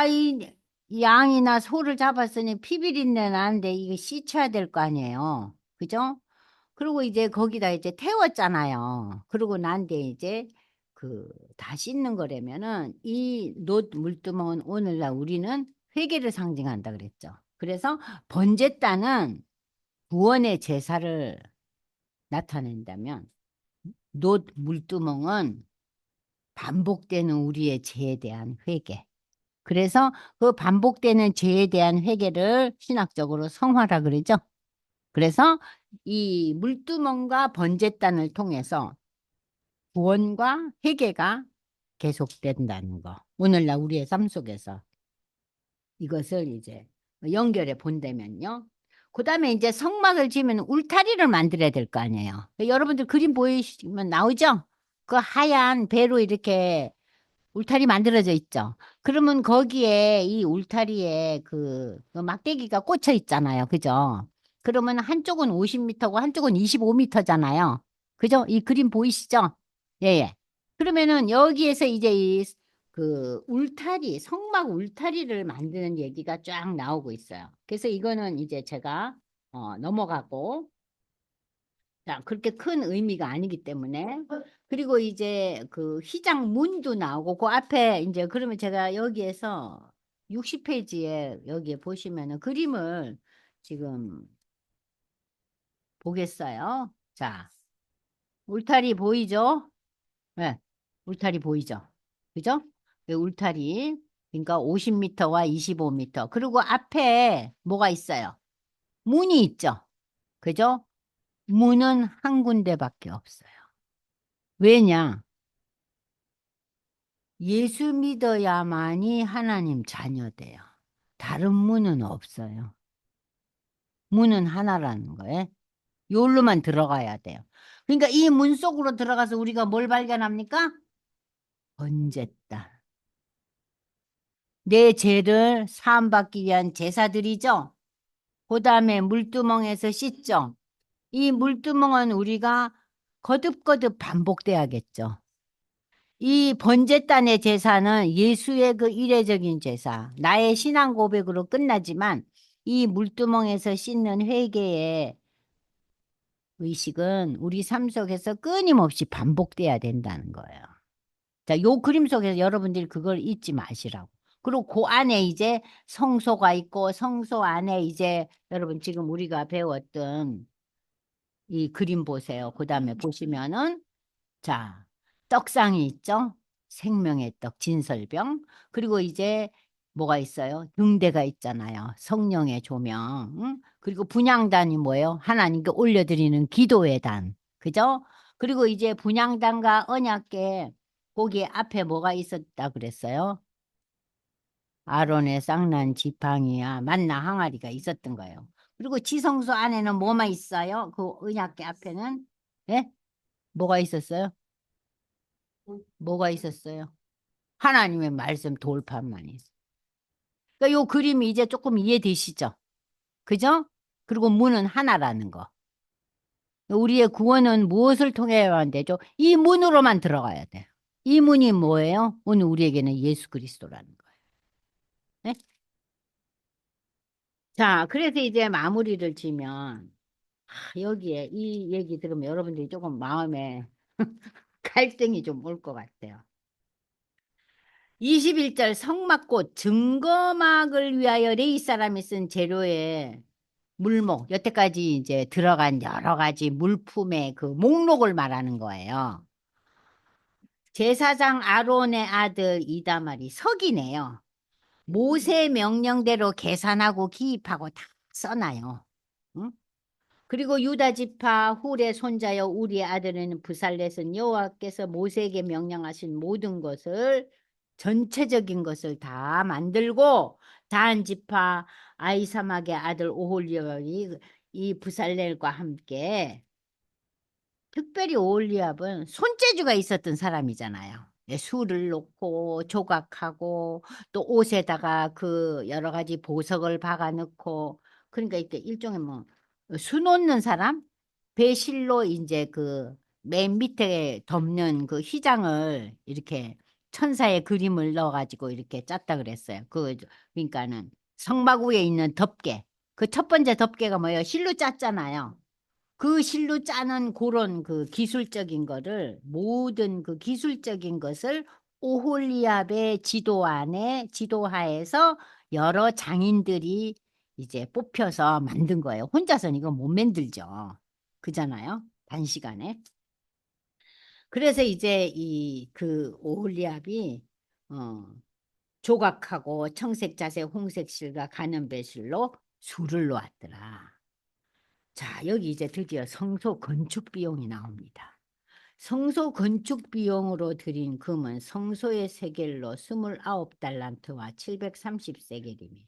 이 양이나 소를 잡았으니 피비린내 나는데 이거 씻혀야 될 거 아니에요. 그죠? 그리고 이제 거기다 이제 태웠잖아요. 그러고 난 뒤에 이제 그 다 씻는 거라면은 이 놋 물두멍은 오늘날 우리는 회개를 상징한다 그랬죠. 그래서 번제단은 구원의 제사를 나타낸다면 놋 물두멍은 반복되는 우리의 죄에 대한 회개. 그래서 그 반복되는 죄에 대한 회개를 신학적으로 성화라 그러죠. 그래서 이 물두멍과 번제단을 통해서 구원과 회개가 계속된다는 거. 오늘날 우리의 삶 속에서 이것을 이제 연결해 본다면요. 그 다음에 이제 성막을 지으면 울타리를 만들어야 될 거 아니에요. 여러분들 그림 보이시면 나오죠? 그 하얀 배로 이렇게 울타리 만들어져 있죠. 그러면 거기에 이 울타리에 그 막대기가 꽂혀 있잖아요. 그죠? 그러면 한쪽은 50m고 한쪽은 25m잖아요. 그죠? 이 그림 보이시죠? 예, 예. 그러면은 여기에서 이제 이 그 울타리, 성막 울타리를 만드는 얘기가 쫙 나오고 있어요. 그래서 이거는 이제 제가 넘어가고 자, 그렇게 큰 의미가 아니기 때문에. 그리고 이제 그 휘장 문도 나오고, 그 앞에 이제 그러면 제가 여기에서 60페이지에 여기에 보시면은 그림을 지금 보겠어요. 자, 울타리 보이죠? 네, 울타리 보이죠? 그죠? 그 울타리. 그러니까 50m와 25m. 그리고 앞에 뭐가 있어요? 문이 있죠. 그죠? 문은 한 군데밖에 없어요. 왜냐? 예수 믿어야만이 하나님 자녀돼요. 다른 문은 없어요. 문은 하나라는 거예요. 요로만 들어가야 돼요. 그러니까 이 문 속으로 들어가서 우리가 뭘 발견합니까? 번제다. 내 죄를 사함받기 위한 제사들이죠. 그 다음에 물두멍에서 씻죠. 이 물두멍은 우리가 거듭거듭 반복돼야겠죠. 이 번제단의 제사는 예수의 그 이례적인 제사, 나의 신앙 고백으로 끝나지만 이 물두멍에서 씻는 회개의 의식은 우리 삶 속에서 끊임없이 반복돼야 된다는 거예요. 자, 요 그림 속에서 여러분들이 그걸 잊지 마시라고. 그리고 그 안에 이제 성소가 있고 성소 안에 이제 여러분 지금 우리가 배웠던 이 그림 보세요. 그 다음에 보시면은 자, 떡상이 있죠? 생명의 떡, 진설병. 그리고 이제 뭐가 있어요? 등대가 있잖아요. 성령의 조명. 응? 그리고 분향단이 뭐예요? 하나님께 올려드리는 기도의 단. 그죠? 그리고 이제 분향단과 언약궤 거기 앞에 뭐가 있었다 그랬어요? 아론의 쌍난 지팡이야 만나 항아리가 있었던 거예요. 그리고 지성소 안에는 뭐만 있어요? 그 언약궤 앞에는 예? 뭐가 있었어요? 뭐가 있었어요? 하나님의 말씀 돌판만 있어. 그러니까 요 그림이 이제 조금 이해되시죠? 그죠? 그리고 문은 하나라는 거. 우리의 구원은 무엇을 통해야 안 되죠? 이 문으로만 들어가야 돼요. 이 문이 뭐예요? 오늘 우리에게는 예수 그리스도라는 거예요. 네? 자, 그래서 이제 마무리를 지면 여기에 이 얘기 들으면 여러분들이 조금 마음에 갈등이 좀 올 것 같아요. 21절 성막꽃 증거막을 위하여 레위 사람이 쓴 재료에 물목 여태까지 이제 들어간 여러 가지 물품의 그 목록을 말하는 거예요. 제사장 아론의 아들 이다말이 석이네요. 모세 명령대로 계산하고 기입하고 다 써놔요. 응? 그리고 유다 지파 훌의 손자여 우리의 아들은 부살렛은 여호와께서 모세에게 명령하신 모든 것을 전체적인 것을 다 만들고 단 지파 아이사막의 아들 오홀리압이 이 부살렐과 함께 특별히 오홀리압은 손재주가 있었던 사람이잖아요. 예, 술을 놓고 조각하고 또 옷에다가 그 여러 가지 보석을 박아 넣고 그러니까 이게 일종의 뭐 수 놓는 사람 배실로 이제 그 맨 밑에 덮는 그 휘장을 이렇게 천사의 그림을 넣어가지고 이렇게 짰다 그랬어요. 그러니까는 성막 위에 있는 덮개 그 첫 번째 덮개가 뭐예요? 실로 짰잖아요. 그 실로 짜는 그런 그 기술적인 거를 모든 그 기술적인 것을 오홀리압의 지도 안에 지도하에서 여러 장인들이 이제 뽑혀서 만든 거예요. 혼자서는 이거 못 만들죠. 그잖아요. 단시간에. 그래서 이제 이 그 오홀리압이 어 조각하고 청색 자색 홍색 실과 가는 배실로 술을 놓았더라. 자, 여기 이제 드디어 성소 건축 비용이 나옵니다. 성소 건축 비용으로 들인 금은 성소의 세겔로 29달란트와 730세겔이며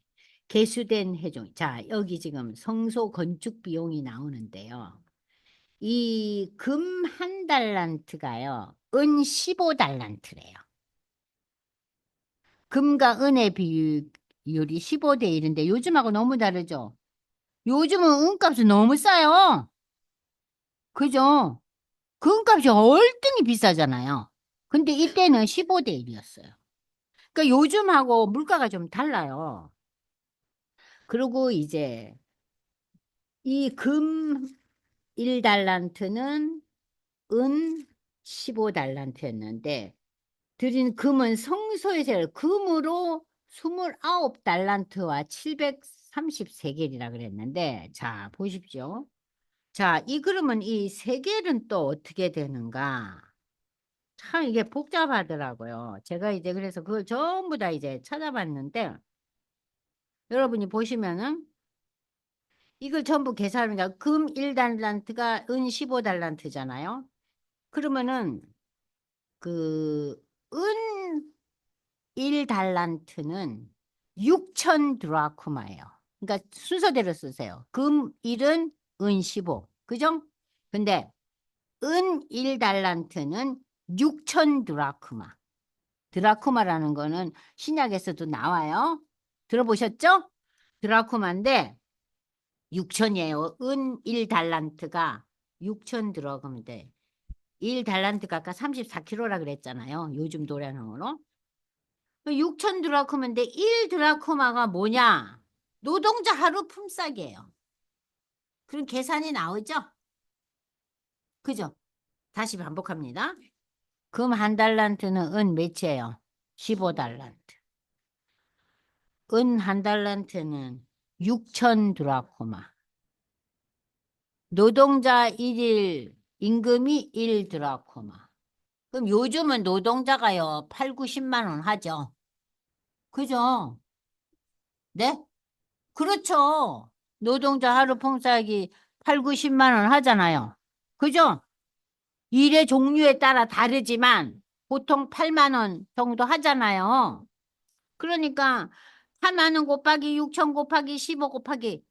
개수된 회종. 자, 여기 지금 성소 건축 비용이 나오는데요. 이 금 한 달란트가요. 은 15달란트래요. 금과 은의 비율이 15대 1인데 요즘하고 너무 다르죠? 요즘은 은값이 너무 싸요. 그죠? 금값이 얼등이 비싸잖아요. 근데 이때는 15대 1이었어요. 그러니까 요즘하고 물가가 좀 달라요. 그리고 이제 이 금 1달란트는 은 15달란트였는데 드린 금은 성소에서 금으로 29달란트와 730세겔이라 그랬는데 자 보십시오. 자, 이 그러면 이 세겔은 또 어떻게 되는가? 참 이게 복잡하더라고요. 제가 이제 그래서 그걸 전부 다 이제 찾아봤는데 여러분이 보시면은 이걸 전부 계산하니까 금 1달란트가 은 15달란트잖아요. 그러면은 그 은 1달란트는 6천 드라크마예요. 그러니까 순서대로 쓰세요. 금 1은 은 15. 그죠? 근데 은 1달란트는 6천 드라크마. 드라크마라는 거는 신약에서도 나와요. 들어보셨죠? 드라크마인데 6천이에요. 은 1달란트가 6천 들어가면 돼. 1달란트가 아까 34kg라 그랬잖아요. 요즘 도량으로. 6천 드라크마인데 1 드라크마가 뭐냐? 노동자 하루 품삯이에요. 그런 계산이 나오죠? 그죠? 다시 반복합니다. 금 한 달란트는 은 몇이에요? 15달란트. 은 한 달란트는 6천 드라크마. 노동자 일일 임금이 1 드라크마. 그럼 요즘은 노동자가요, 8, 90만 원 하죠. 그죠? 네? 그렇죠. 노동자 하루 봉사하기 8, 90만 원 하잖아요. 그죠? 일의 종류에 따라 다르지만 보통 8만 원 정도 하잖아요. 그러니까 8만 원 곱하기 6천 곱하기 15 곱하기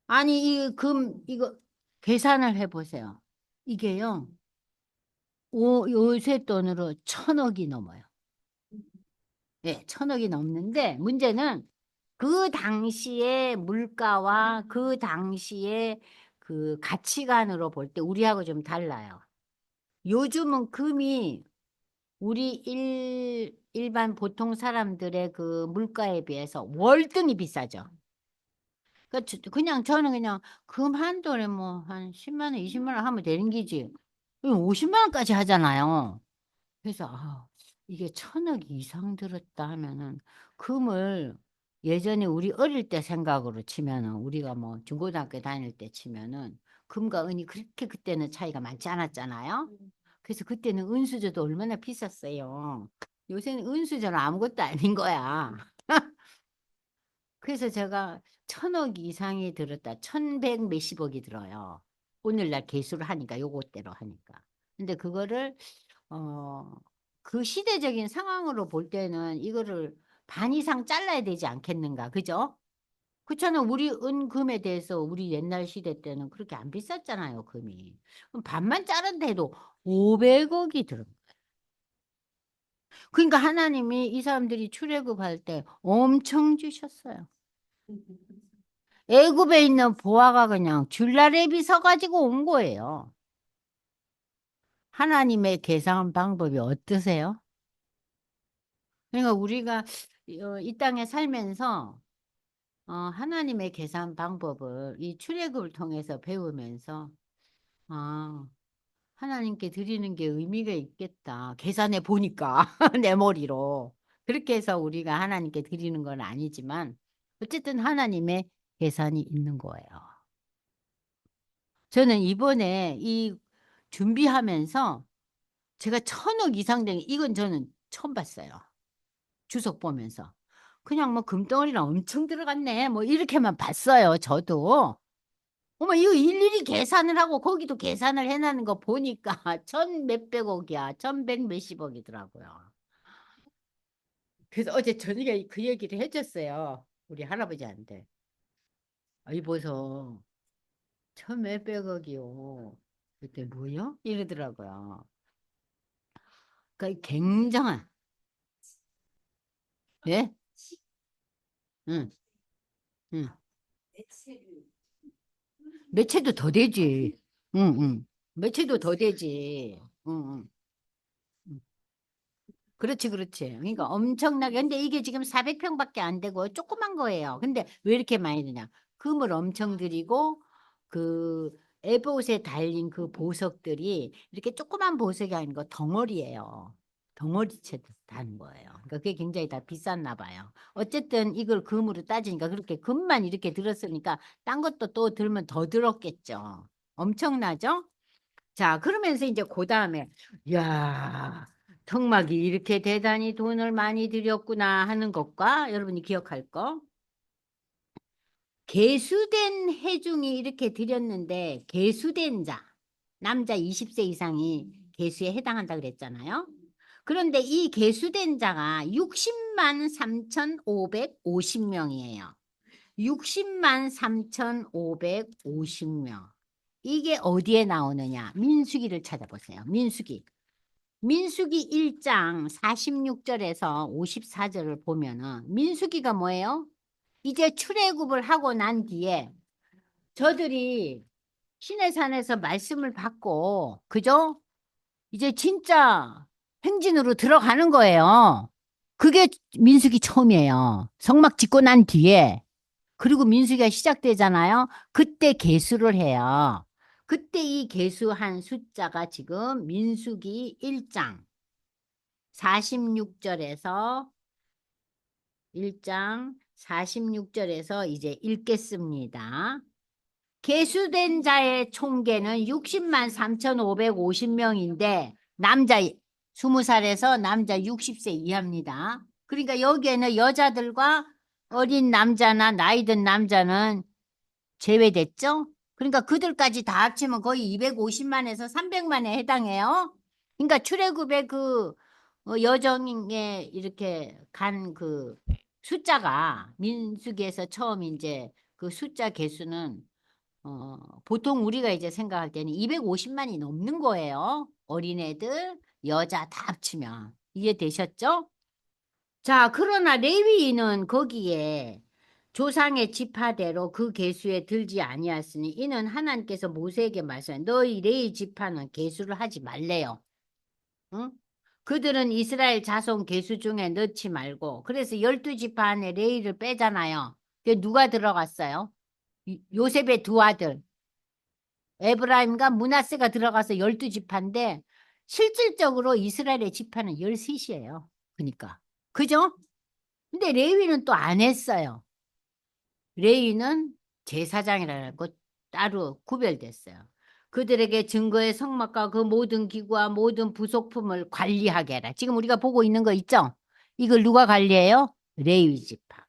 아니 이 이거 계산을 해보세요. 이게요. 요새 돈으로 1,000억이 넘어요. 네, 1,000억이 넘는데 문제는 그 당시의 물가와 그 당시의 그 가치관으로 볼 때 우리하고 좀 달라요. 요즘은 금이 우리 일반 보통 사람들의 그 물가에 비해서 월등히 비싸죠. 그냥 저는 그냥 금 한 돈에 뭐 한 10만 원, 20만 원 하면 되는 기지. 50만 원까지 하잖아요. 그래서 이게 1,000억 이상 들었다 하면은 금을 예전에 우리 어릴 때 생각으로 치면은 우리가 뭐 중고등학교 다닐 때 치면은 금과 은이 그렇게 그때는 차이가 많지 않았잖아요. 그래서 그때는 은수저도 얼마나 비쌌어요. 요새는 은수저는 아무것도 아닌 거야. 그래서 제가 1,000억 이상이 들었다. 1,100 몇십억이 들어요. 오늘날 계수를 하니까 요것대로 하니까. 근데 그거를 어, 그 시대적인 상황으로 볼 때는 이거를 반 이상 잘라야 되지 않겠는가, 그죠? 그렇잖아. 우리 은금에 대해서 우리 옛날 시대 때는 그렇게 안 비쌌잖아요, 금이. 그럼 반만 자른데도 500억이 들어. 그러니까 하나님이 이 사람들이 출애굽할 때 엄청 주셨어요. 애굽에 있는 보아가 그냥 줄라랩이 서가지고 온 거예요. 하나님의 계산 방법이 어떠세요? 그러니까 우리가 이 땅에 살면서 하나님의 계산 방법을 이 출애굽을 통해서 배우면서 아, 하나님께 드리는 게 의미가 있겠다. 계산해 보니까 내 머리로. 그렇게 해서 우리가 하나님께 드리는 건 아니지만 어쨌든 하나님의 계산이 있는 거예요. 저는 이번에 이 준비하면서 제가 1,000억 이상 된 이건 저는 처음 봤어요. 주석 보면서. 그냥 뭐 금덩어리랑 엄청 들어갔네. 뭐 이렇게만 봤어요. 저도. 어머, 이거 일일이 계산을 하고 거기도 계산을 해놨는 거 보니까 천 몇백억이야. 1,100 몇십억이더라고요. 그래서 어제 저녁에 그 얘기를 해줬어요. 우리 할아버지한테. 이 보소. 천 몇백억이요. 그때 뭐요? 이러더라고요. 그러니까 굉장한, 예? 응, 응. 매체도 더 되지. 응, 응. 매체도 더 되지. 응, 응. 응. 그렇지, 그렇지. 그러니까 엄청나게. 근데 이게 지금 400평밖에 안 되고 조그만 거예요. 근데 왜 이렇게 많이 드냐? 금을 엄청 들이고 그 에봇에 달린 그 보석들이 이렇게 조그만 보석이 아니고 덩어리예요. 덩어리째 단 거예요. 그러니까 그게 굉장히 다 비쌌나 봐요. 어쨌든 이걸 금으로 따지니까 그렇게 금만 이렇게 들었으니까 딴 것도 또 들면 더 들었겠죠. 엄청나죠? 자, 그러면서 이제 그 다음에, 야, 턱막이 이렇게 대단히 돈을 많이 들였구나 하는 것과 여러분이 기억할 거. 계수된 해중이 이렇게 들였는데, 계수된 자, 남자 20세 이상이 계수에 해당한다 그랬잖아요. 그런데 이 계수된 자가 60만 3,550명이에요. 60만 3,550명. 이게 어디에 나오느냐? 민수기를 찾아보세요. 민수기. 민수기 1장 46절에서 54절을 보면은 민수기가 뭐예요? 이제 출애굽을 하고 난 뒤에 저들이 시내산에서 말씀을 받고 그죠? 이제 진짜 행진으로 들어가는 거예요. 그게 민수기 처음이에요. 성막 짓고 난 뒤에. 그리고 민수기가 시작되잖아요. 그때 계수를 해요. 그때 이 계수한 숫자가 지금 민수기 1장 46절에서 1장 46절에서 이제 읽겠습니다. 계수된 자의 총계는 60만 3,550명인데 남자 20살에서 남자 60세 이하입니다. 그러니까 여기에는 여자들과 어린 남자나 나이 든 남자는 제외됐죠? 그러니까 그들까지 다 합치면 거의 250만에서 300만에 해당해요. 그러니까 출애굽의 그 여정에 이렇게 간 그 숫자가 민수기에서 처음 이제 그 숫자 개수는 보통 우리가 이제 생각할 때는 250만이 넘는 거예요. 어린애들, 여자 다 합치면. 이해되셨죠? 자, 그러나 레위인은 거기에 조상의 지파대로 그 계수에 들지 아니하였으니 이는 하나님께서 모세에게 말씀해 너희 레위 지파는 계수를 하지 말래요. 응? 그들은 이스라엘 자손 계수 중에 넣지 말고 그래서 12지파 안에 레위를 빼잖아요. 그게 누가 들어갔어요? 요셉의 두 아들 에브라임과 므낫세가 들어가서 12지파인데 실질적으로 이스라엘의 지파는 13이에요. 그러니까. 그죠? 근데 레위는 또 안 했어요. 레위는 제사장이라고 따로 구별됐어요. 그들에게 증거의 성막과 그 모든 기구와 모든 부속품을 관리하게 해라. 지금 우리가 보고 있는 거 있죠? 이걸 누가 관리해요? 레위 지파가.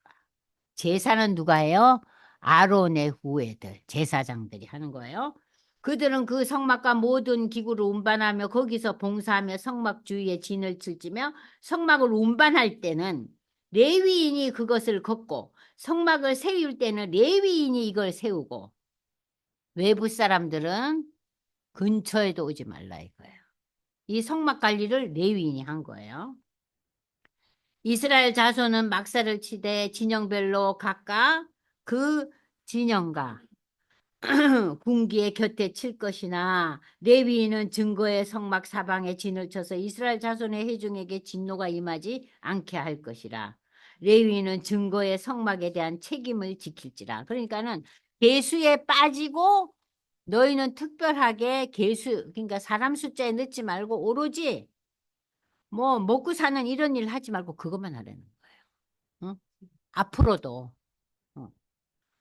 제사는 누가 해요? 아론의 후예들, 제사장들이 하는 거예요. 그들은 그 성막과 모든 기구를 운반하며 거기서 봉사하며 성막 주위에 진을 치지며 성막을 운반할 때는 레위인이 그것을 걷고 성막을 세울 때는 레위인이 이걸 세우고 외부 사람들은 근처에도 오지 말라 이거예요. 이 성막 관리를 레위인이 한 거예요. 이스라엘 자손은 막사를 치되 진영별로 각각 그 진영과 군기의 곁에 칠 것이나 레위인은 증거의 성막 사방에 진을 쳐서 이스라엘 자손의 회중에게 진노가 임하지 않게 할 것이라. 레위인은 증거의 성막에 대한 책임을 지킬지라. 그러니까는 계수에 빠지고 너희는 특별하게 계수 그러니까 사람 숫자에 넣지 말고 오로지 뭐 먹고 사는 이런 일 하지 말고 그것만 하라는 거예요. 응? 앞으로도. 어.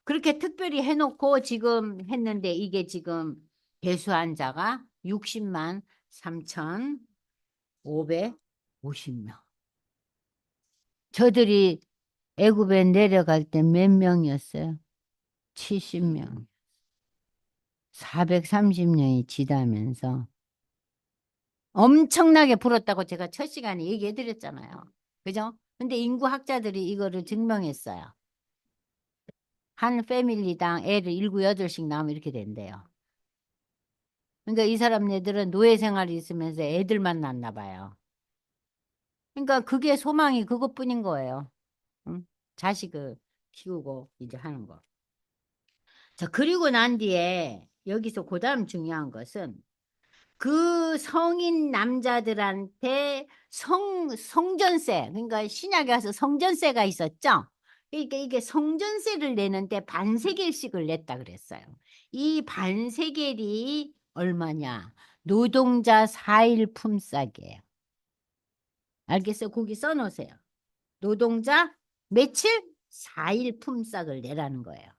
그렇게 특별히 해놓고 지금 했는데 이게 지금 배수한 자가 60만 3,550명. 저들이 애굽에 내려갈 때 몇 명이었어요? 70명. 430명이 지다면서 엄청나게 불었다고 제가 첫 시간에 얘기해 드렸잖아요. 그죠? 근데 인구학자들이 이거를 증명했어요. 한 패밀리당 애를 7, 8씩 낳으면 이렇게 된대요. 그러니까 이 사람네들은 노예 생활이 있으면서 애들만 낳나 봐요. 그러니까 그게 소망이 그것뿐인 거예요. 응? 자식을 키우고 이제 하는 거. 자, 그리고 난 뒤에 여기서 그다음 중요한 것은 그 성인 남자들한테 성전세, 그러니까 신약에 가서 성전세가 있었죠. 그러니까 이게 성전세를 내는데 반세겔씩을 냈다 그랬어요. 이 반세겔이 얼마냐? 노동자 4일 품삯이에요. 알겠어요? 거기 써놓으세요. 노동자 며칠? 4일 품삯을 내라는 거예요.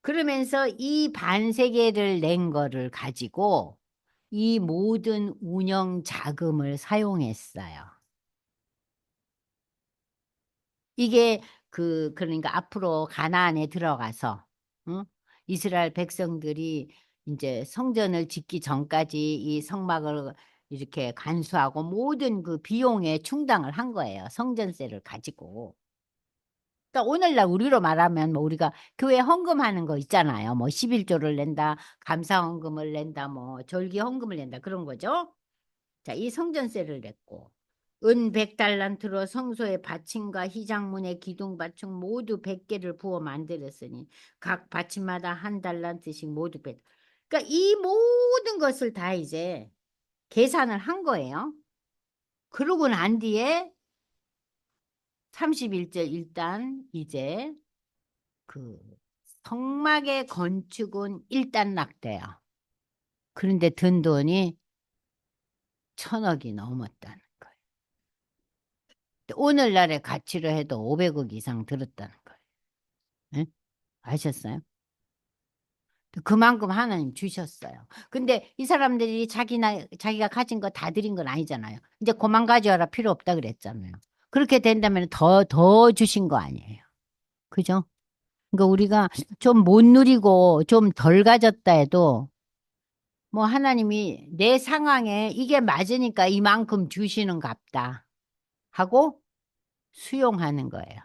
그러면서 이 반세계를 낸 거를 가지고 이 모든 운영 자금을 사용했어요. 이게 그러니까 앞으로 가나안에 들어가서, 응? 이스라엘 백성들이 이제 성전을 짓기 전까지 이 성막을 이렇게 간수하고 모든 그 비용에 충당을 한 거예요. 성전세를 가지고. 그러니까 오늘날 우리로 말하면 뭐 우리가 교회 헌금하는 거 있잖아요. 뭐 11조를 낸다, 감사 헌금을 낸다, 뭐 절기 헌금을 낸다 그런 거죠. 자, 이 성전세를 냈고 은 100달란트로 성소의 받침과 휘장문의 기둥 받침 모두 100개를 부어 만들었으니 각 받침마다 한 달란트씩 모두 100. 그러니까 이 모든 것을 다 이제 계산을 한 거예요. 그러고 난 뒤에 31절 일단 이제 그 성막의 건축은 일단 낙돼요. 그런데 든 돈이 1,000억이 넘었다는 거예요. 오늘날의 가치로 해도 500억 이상 들었다는 거예요. 예? 아셨어요? 그만큼 하나님 주셨어요. 근데 이 사람들이 자기가 가진 거 다 드린 건 아니잖아요. 이제 그만 가져와라 필요 없다 그랬잖아요. 그렇게 된다면 더 주신 거 아니에요. 그죠? 그러니까 우리가 좀 못 누리고 좀 덜 가졌다 해도 뭐 하나님이 내 상황에 이게 맞으니까 이만큼 주시는 갑다 하고 수용하는 거예요.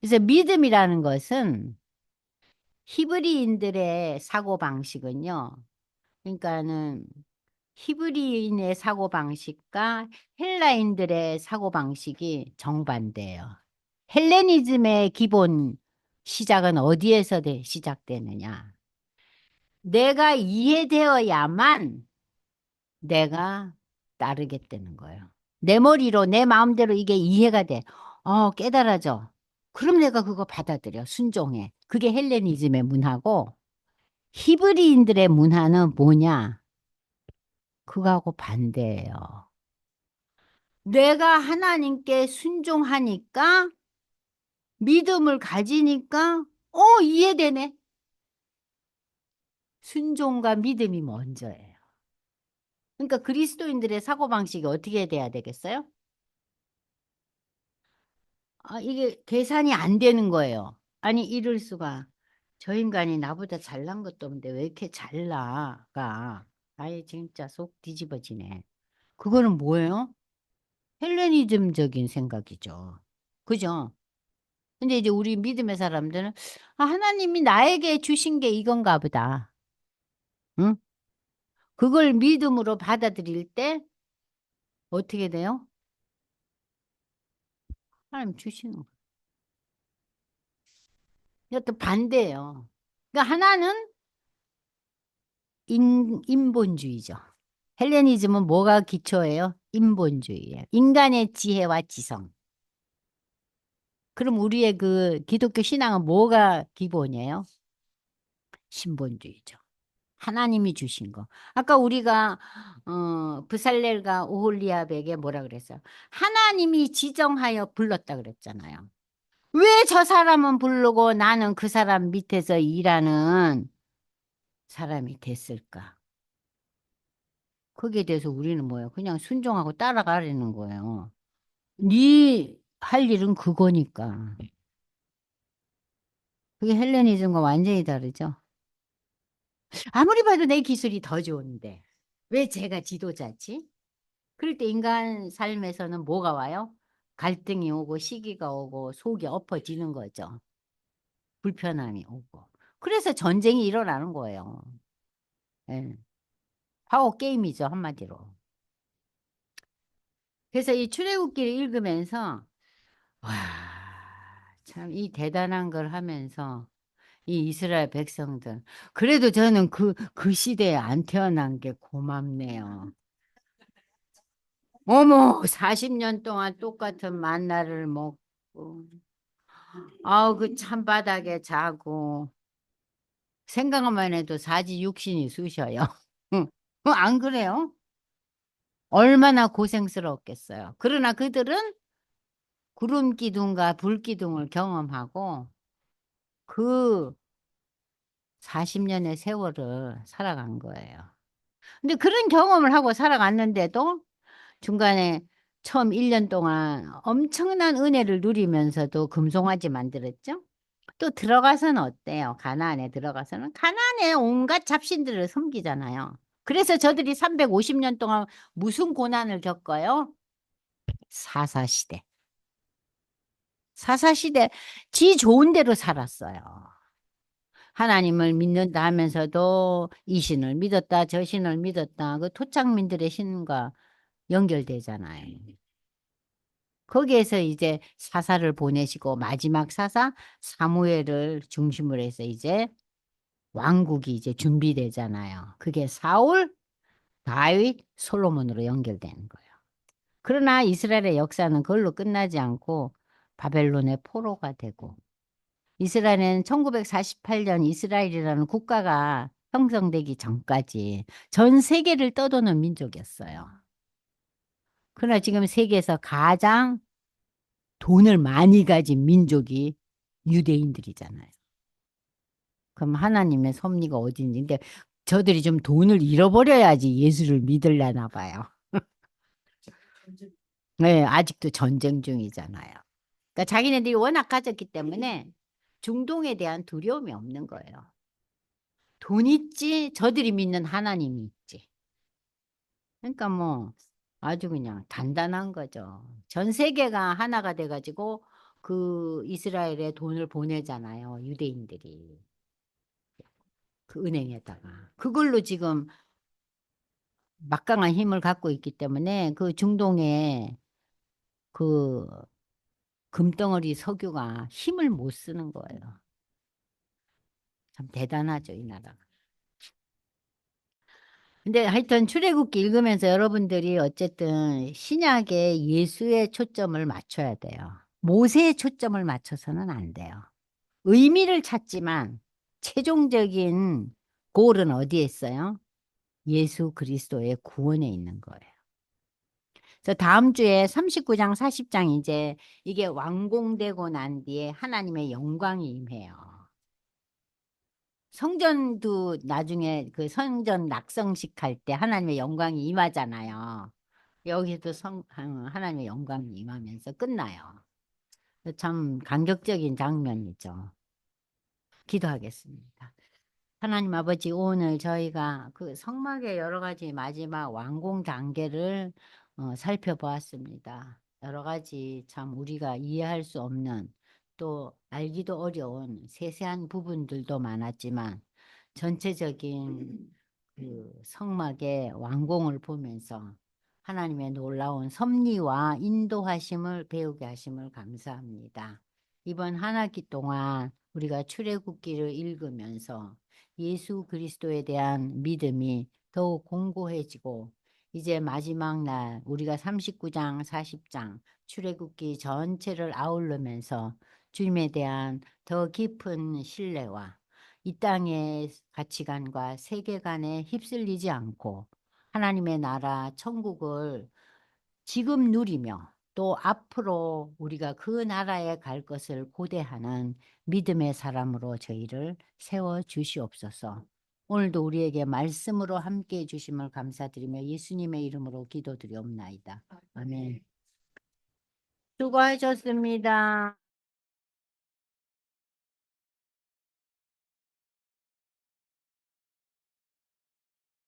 그래서 믿음이라는 것은 히브리인들의 사고방식은요. 그러니까는 히브리인의 사고방식과 헬라인들의 사고방식이 정반대예요. 헬레니즘의 기본 시작은 어디에서 시작되느냐? 내가 이해되어야만 내가 따르겠다는 거예요. 내 머리로 내 마음대로 이게 이해가 돼. 깨달아져. 그럼 내가 그거 받아들여. 순종해. 그게 헬레니즘의 문화고 히브리인들의 문화는 뭐냐? 그거하고 반대예요. 내가 하나님께 순종하니까 믿음을 가지니까 이해되네. 순종과 믿음이 먼저예요. 그러니까 그리스도인들의 사고방식이 어떻게 돼야 되겠어요? 이게 계산이 안 되는 거예요. 아니, 이럴 수가. 저 인간이 나보다 잘난 것도 없는데 왜 이렇게 잘나가? 아예 진짜 속 뒤집어지네. 그거는 뭐예요? 헬레니즘적인 생각이죠. 그죠? 근데 이제 우리 믿음의 사람들은 하나님이 나에게 주신 게 이건가 보다. 응? 그걸 믿음으로 받아들일 때 어떻게 돼요? 하나님 주시는 거. 이것도 반대예요. 그러니까 하나는 인본주의죠. 헬레니즘은 뭐가 기초예요? 인본주의예요. 인간의 지혜와 지성. 그럼 우리의 그 기독교 신앙은 뭐가 기본이에요? 신본주의죠. 하나님이 주신 거. 아까 우리가 브살렐과 오홀리압에게 뭐라 그랬어요? 하나님이 지정하여 불렀다 그랬잖아요. 왜 저 사람은 부르고 나는 그 사람 밑에서 일하는 사람이 됐을까? 거기에 대해서 우리는 뭐예요? 그냥 순종하고 따라가려는 거예요. 네 할 일은 그거니까. 그게 헬레니즘과 완전히 다르죠. 아무리 봐도 내 기술이 더 좋은데 왜 제가 지도자지? 그럴 때 인간 삶에서는 뭐가 와요? 갈등이 오고 시기가 오고 속이 엎어지는 거죠. 불편함이 오고. 그래서 전쟁이 일어나는 거예요. 예. 파워 게임이죠, 한마디로. 그래서 이 출애굽기를 읽으면서 와, 참 이 대단한 걸 하면서 이 이스라엘 백성들. 그래도 저는 그 시대에 안 태어난 게 고맙네요. 어머, 40년 동안 똑같은 만나를 먹고, 그 찬바닥에 자고, 생각만 해도 사지 육신이 쑤셔요. 응. 안 그래요? 얼마나 고생스러웠겠어요. 그러나 그들은 구름 기둥과 불 기둥을 경험하고, 그 40년의 세월을 살아간 거예요. 근데 그런 경험을 하고 살아갔는데도 중간에 처음 1년 동안 엄청난 은혜를 누리면서도 금송아지 만들었죠. 또 들어가서는 어때요? 가나안에 들어가서는 가나안에 온갖 잡신들을 섬기잖아요. 그래서 저들이 350년 동안 무슨 고난을 겪어요? 사사시대. 사사시대 지 좋은 대로 살았어요. 하나님을 믿는다 하면서도 이 신을 믿었다, 저 신을 믿었다. 그 토착민들의 신과 연결되잖아요. 거기에서 이제 사사를 보내시고 마지막 사사 사무엘을 중심으로 해서 이제 왕국이 이제 준비되잖아요. 그게 사울, 다윗, 솔로몬으로 연결되는 거예요. 그러나 이스라엘의 역사는 그걸로 끝나지 않고 바벨론의 포로가 되고 이스라엘은 1948년 이스라엘이라는 국가가 형성되기 전까지 전 세계를 떠도는 민족이었어요. 그러나 지금 세계에서 가장 돈을 많이 가진 민족이 유대인들이잖아요. 그럼 하나님의 섭리가 어딘지. 근데 저들이 좀 돈을 잃어버려야지 예수를 믿으려나 봐요. 네, 아직도 전쟁 중이잖아요. 그러니까 자기네들이 워낙 가졌기 때문에 중동에 대한 두려움이 없는 거예요. 돈 있지, 저들이 믿는 하나님이 있지. 그러니까 뭐 아주 그냥 단단한 거죠. 전 세계가 하나가 돼가지고 그 이스라엘에 돈을 보내잖아요. 유대인들이. 그 은행에다가. 그걸로 지금 막강한 힘을 갖고 있기 때문에 그 중동에 그 금덩어리 석유가 힘을 못 쓰는 거예요. 참 대단하죠, 이 나라가. 근데 하여튼 출애굽기 읽으면서 여러분들이 어쨌든 신약에 예수의 초점을 맞춰야 돼요. 모세의 초점을 맞춰서는 안 돼요. 의미를 찾지만 최종적인 골은 어디에 있어요? 예수 그리스도의 구원에 있는 거예요. 그래서 다음 주에 39장, 40장 이제 이게 완공되고 난 뒤에 하나님의 영광이 임해요. 성전도 나중에 그 성전 낙성식 할 때 하나님의 영광이 임하잖아요. 여기도 하나님의 영광이 임하면서 끝나요. 참 감격적인 장면이죠. 기도하겠습니다. 하나님 아버지, 오늘 저희가 그 성막의 여러 가지 마지막 완공 단계를 살펴보았습니다. 여러 가지 참 우리가 이해할 수 없는 또 알기도 어려운 세세한 부분들도 많았지만 전체적인 그 성막의 완공을 보면서 하나님의 놀라운 섭리와 인도하심을 배우게 하심을 감사합니다. 이번 한 학기 동안 우리가 출애굽기를 읽으면서 예수 그리스도에 대한 믿음이 더욱 공고해지고 이제 마지막 날 우리가 39장, 40장 출애굽기 전체를 아우르면서 주님에 대한 더 깊은 신뢰와 이 땅의 가치관과 세계관에 휩쓸리지 않고 하나님의 나라 천국을 지금 누리며 또 앞으로 우리가 그 나라에 갈 것을 고대하는 믿음의 사람으로 저희를 세워 주시옵소서. 오늘도 우리에게 말씀으로 함께 해 주심을 감사드리며 예수님의 이름으로 기도드리옵나이다. 아멘. 수고하셨습니다.